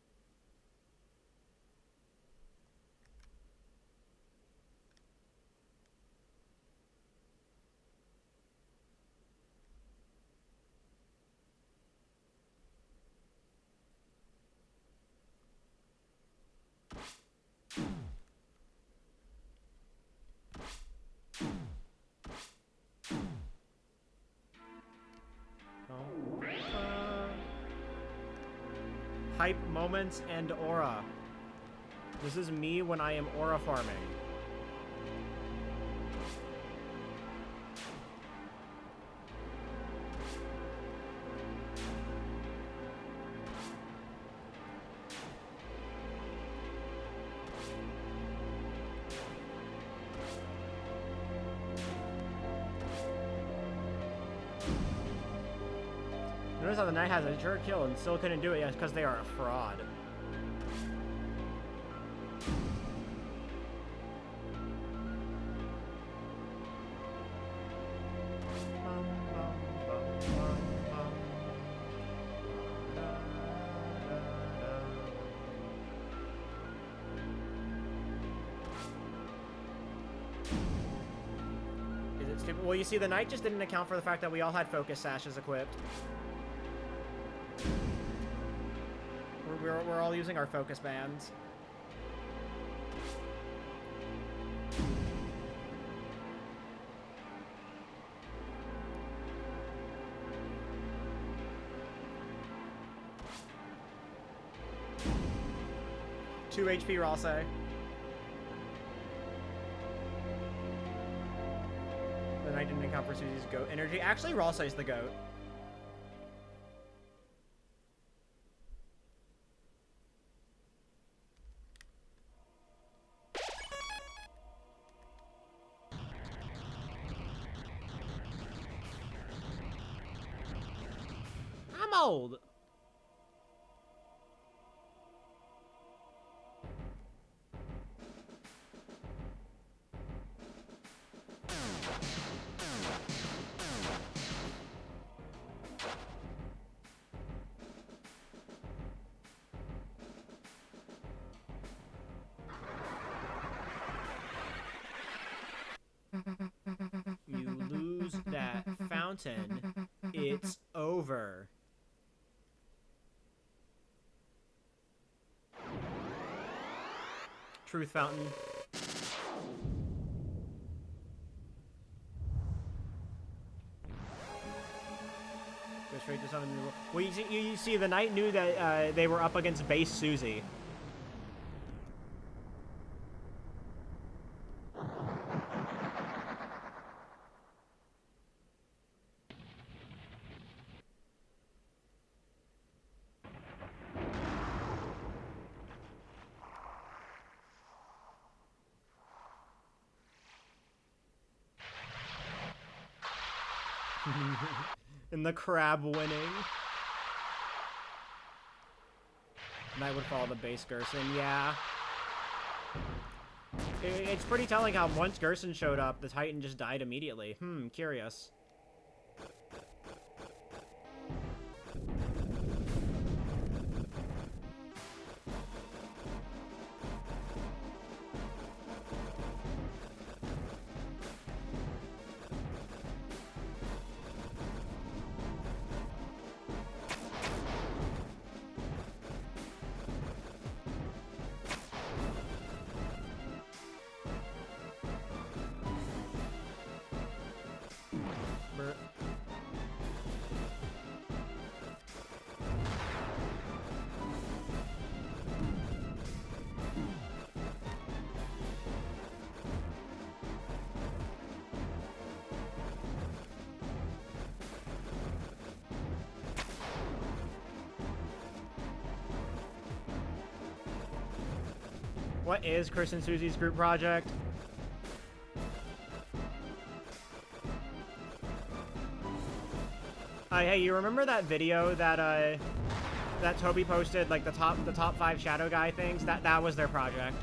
S1: Hype moments and aura. This is me when I am aura farming. Notice how the knight has a sure kill and still couldn't do it yet because they are a fraud. Is it stupid? Well, you see, the knight just didn't account for the fact that we all had focus sashes equipped. We're all using our focus bands. Two HP Ralsei. Then I didn't account for Susie's goat energy. Actually, Ralsei's the goat. Old. You lose that fountain, it's over. Truth fountain. Go straight to summon. Well, you see, the knight knew that they were up against base Susie. And the crab winning. Knight would follow the base Gerson, yeah. It's pretty telling how once Gerson showed up, the Titan just died immediately. Curious. What is Chris and Susie's group project? Hey, you remember that video that that Toby posted, like the top 5 shadow guy things? That was their project.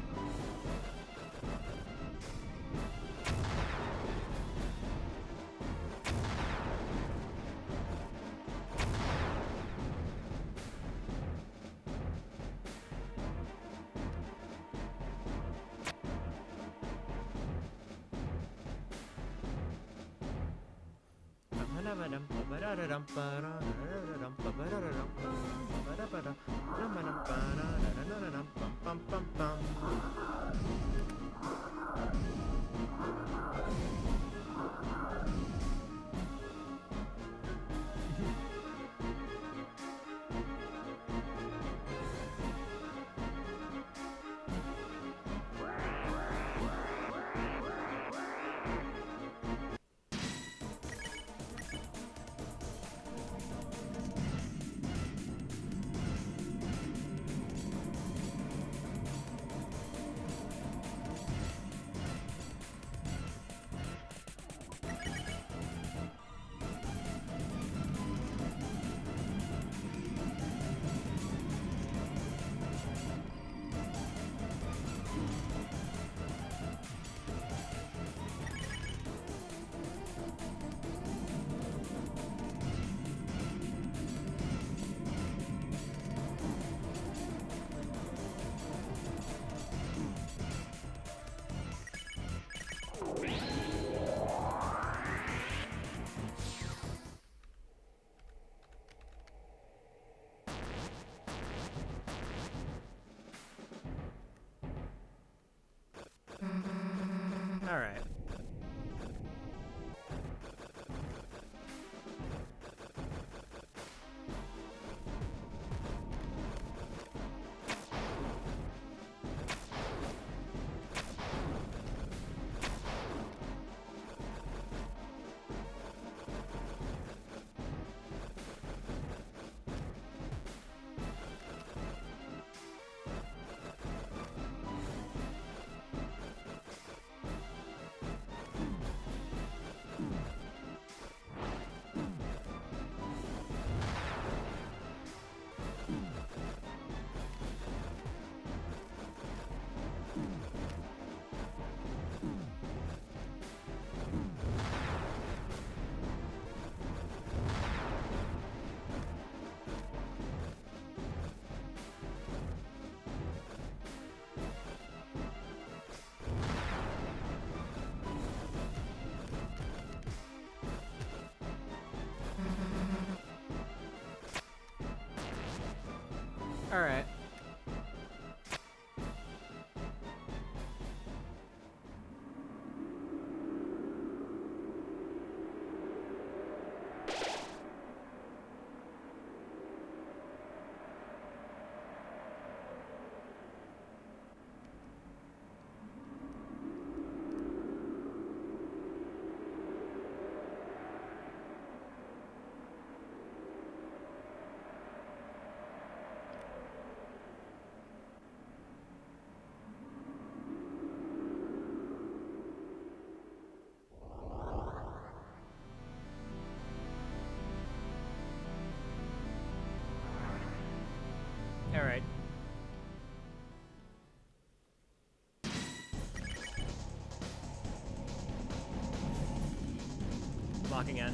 S1: All right. All right. All right. Locking in.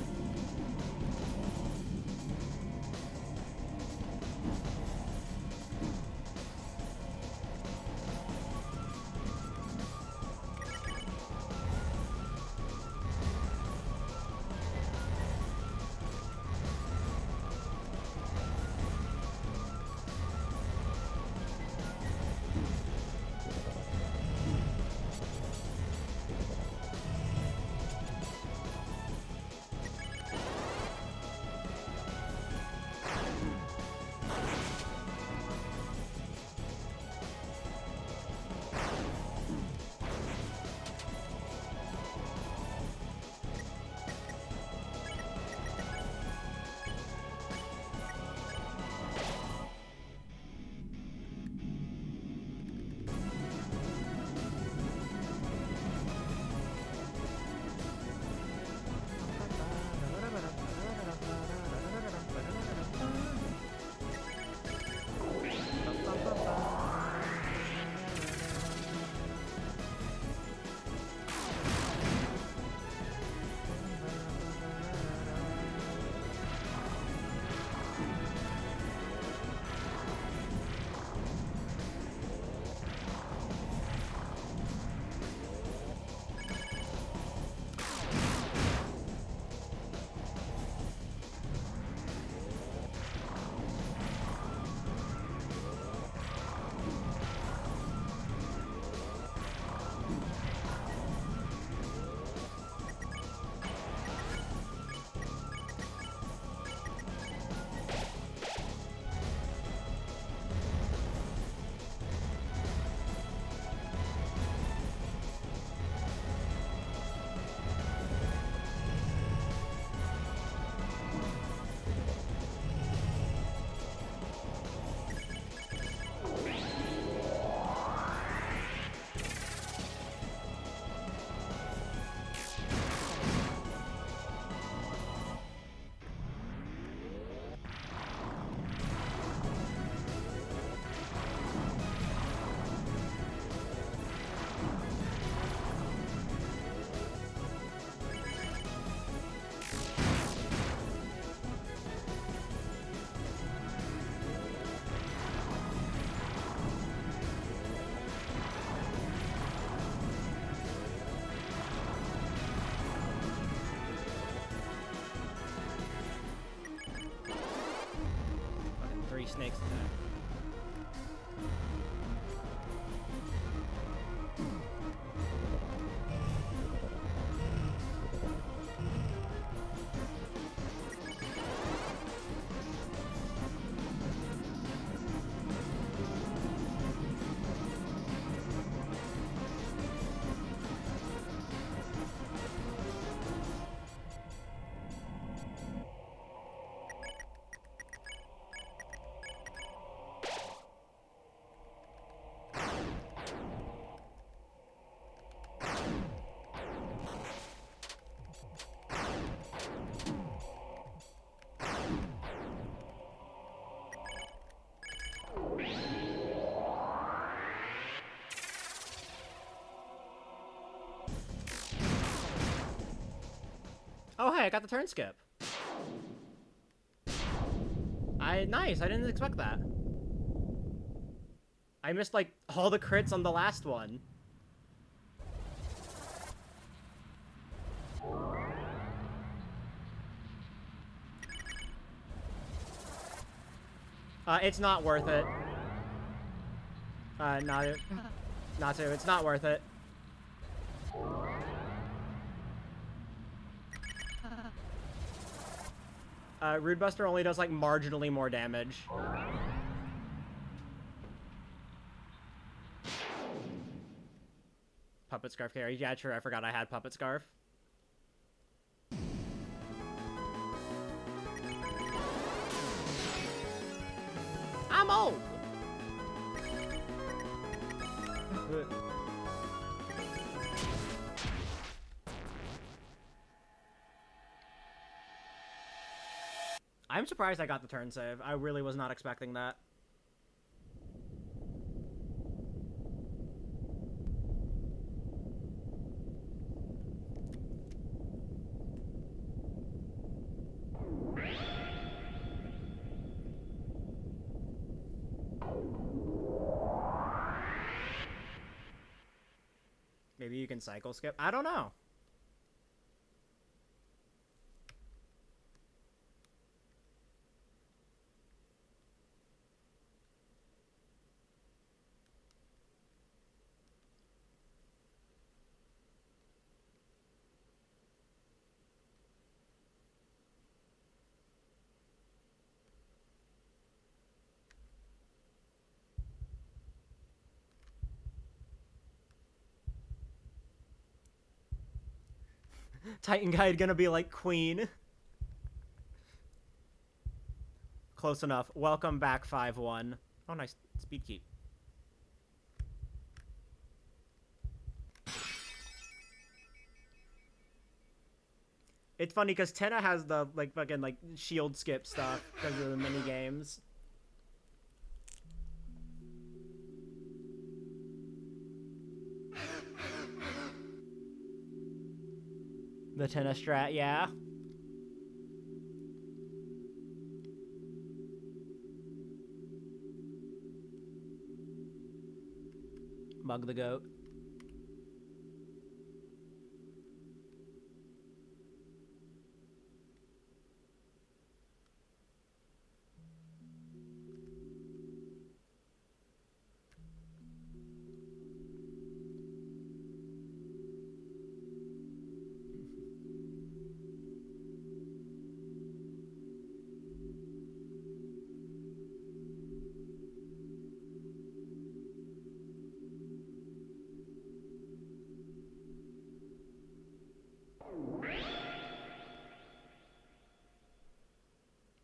S1: snake's attack. Oh, hey, I got the turn skip. Nice, I didn't expect that. I missed, like, all the crits on the last one. It's not worth it. Not to. It's not worth it. Rude Buster only does, like, marginally more damage. Puppet Scarf carry. Yeah, true. I forgot I had Puppet Scarf. I'm old! I'm surprised I got the turn save. I really was not expecting that. Maybe you can cycle skip? I don't know. Titan Guide gonna be like Queen. Close enough. Welcome back, 5-1. Oh, nice. Speed keep. It's funny because Tenna has the, like, fucking, like, shield skip stuff because of the mini games. The Tenna strat, yeah. Mug the goat.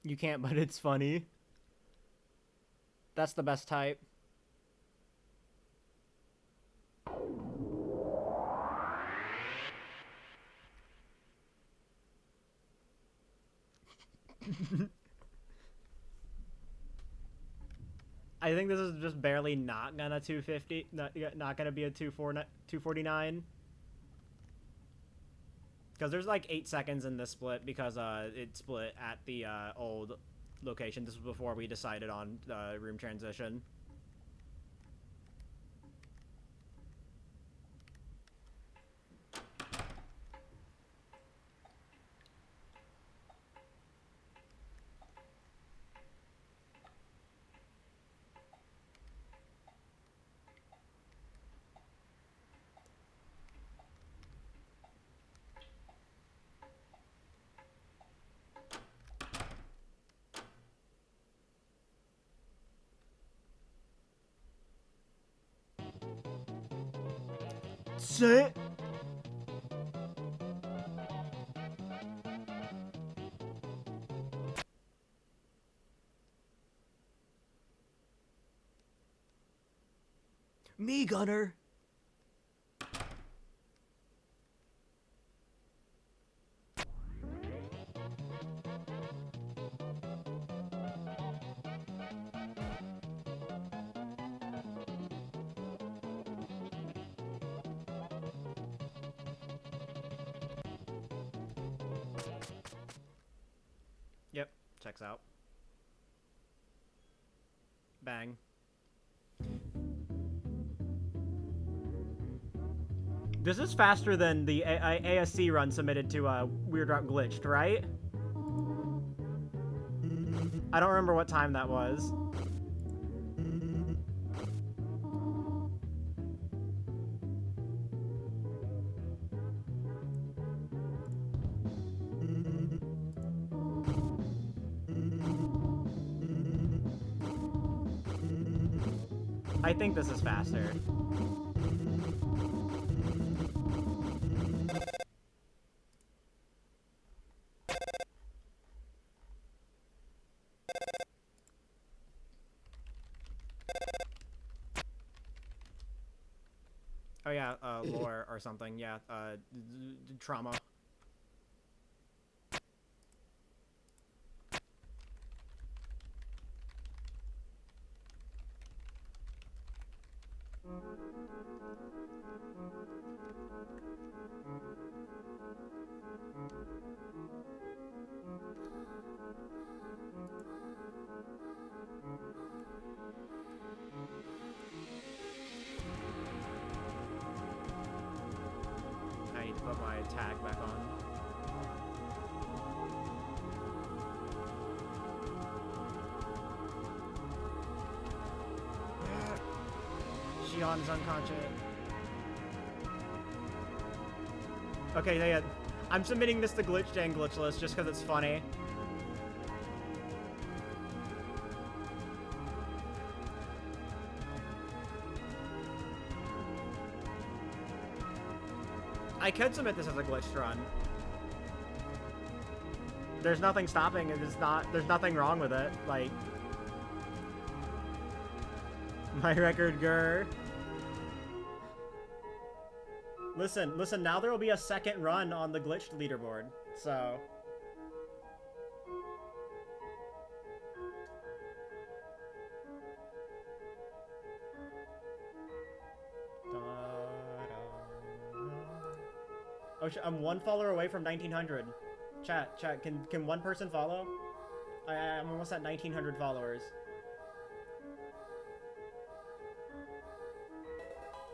S1: You can't, but it's funny. That's the best type. I think this is just barely not gonna 250. Not gonna be a 249. Because there's like 8 seconds in this split because it split at the old location. This was before we decided on room transition. Sit. Me, Gunner. Yep, checks out. Bang. This is faster than the ASC run submitted to Weird Route Glitched, right? I don't remember what time that was. I think this is faster. Oh yeah, lore or something. Yeah, trauma. I need to put my tag back on. Shion's unconscious. Okay, yeah. I'm submitting this to Glitched and Glitchless just because it's funny. I could submit this as a glitched run. There's nothing stopping it. It's not. There's nothing wrong with it. Like my record, grr. Listen. Now there will be a second run on the glitched leaderboard. So. Oh, I'm one follower away from 1900. Chat, can one person follow? I'm almost at 1900 followers.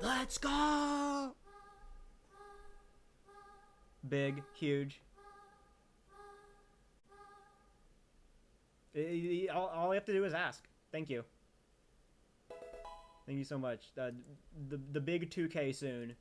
S1: Let's go! Big, huge. All I have to do is ask. Thank you. Thank you so much. The big 2K soon.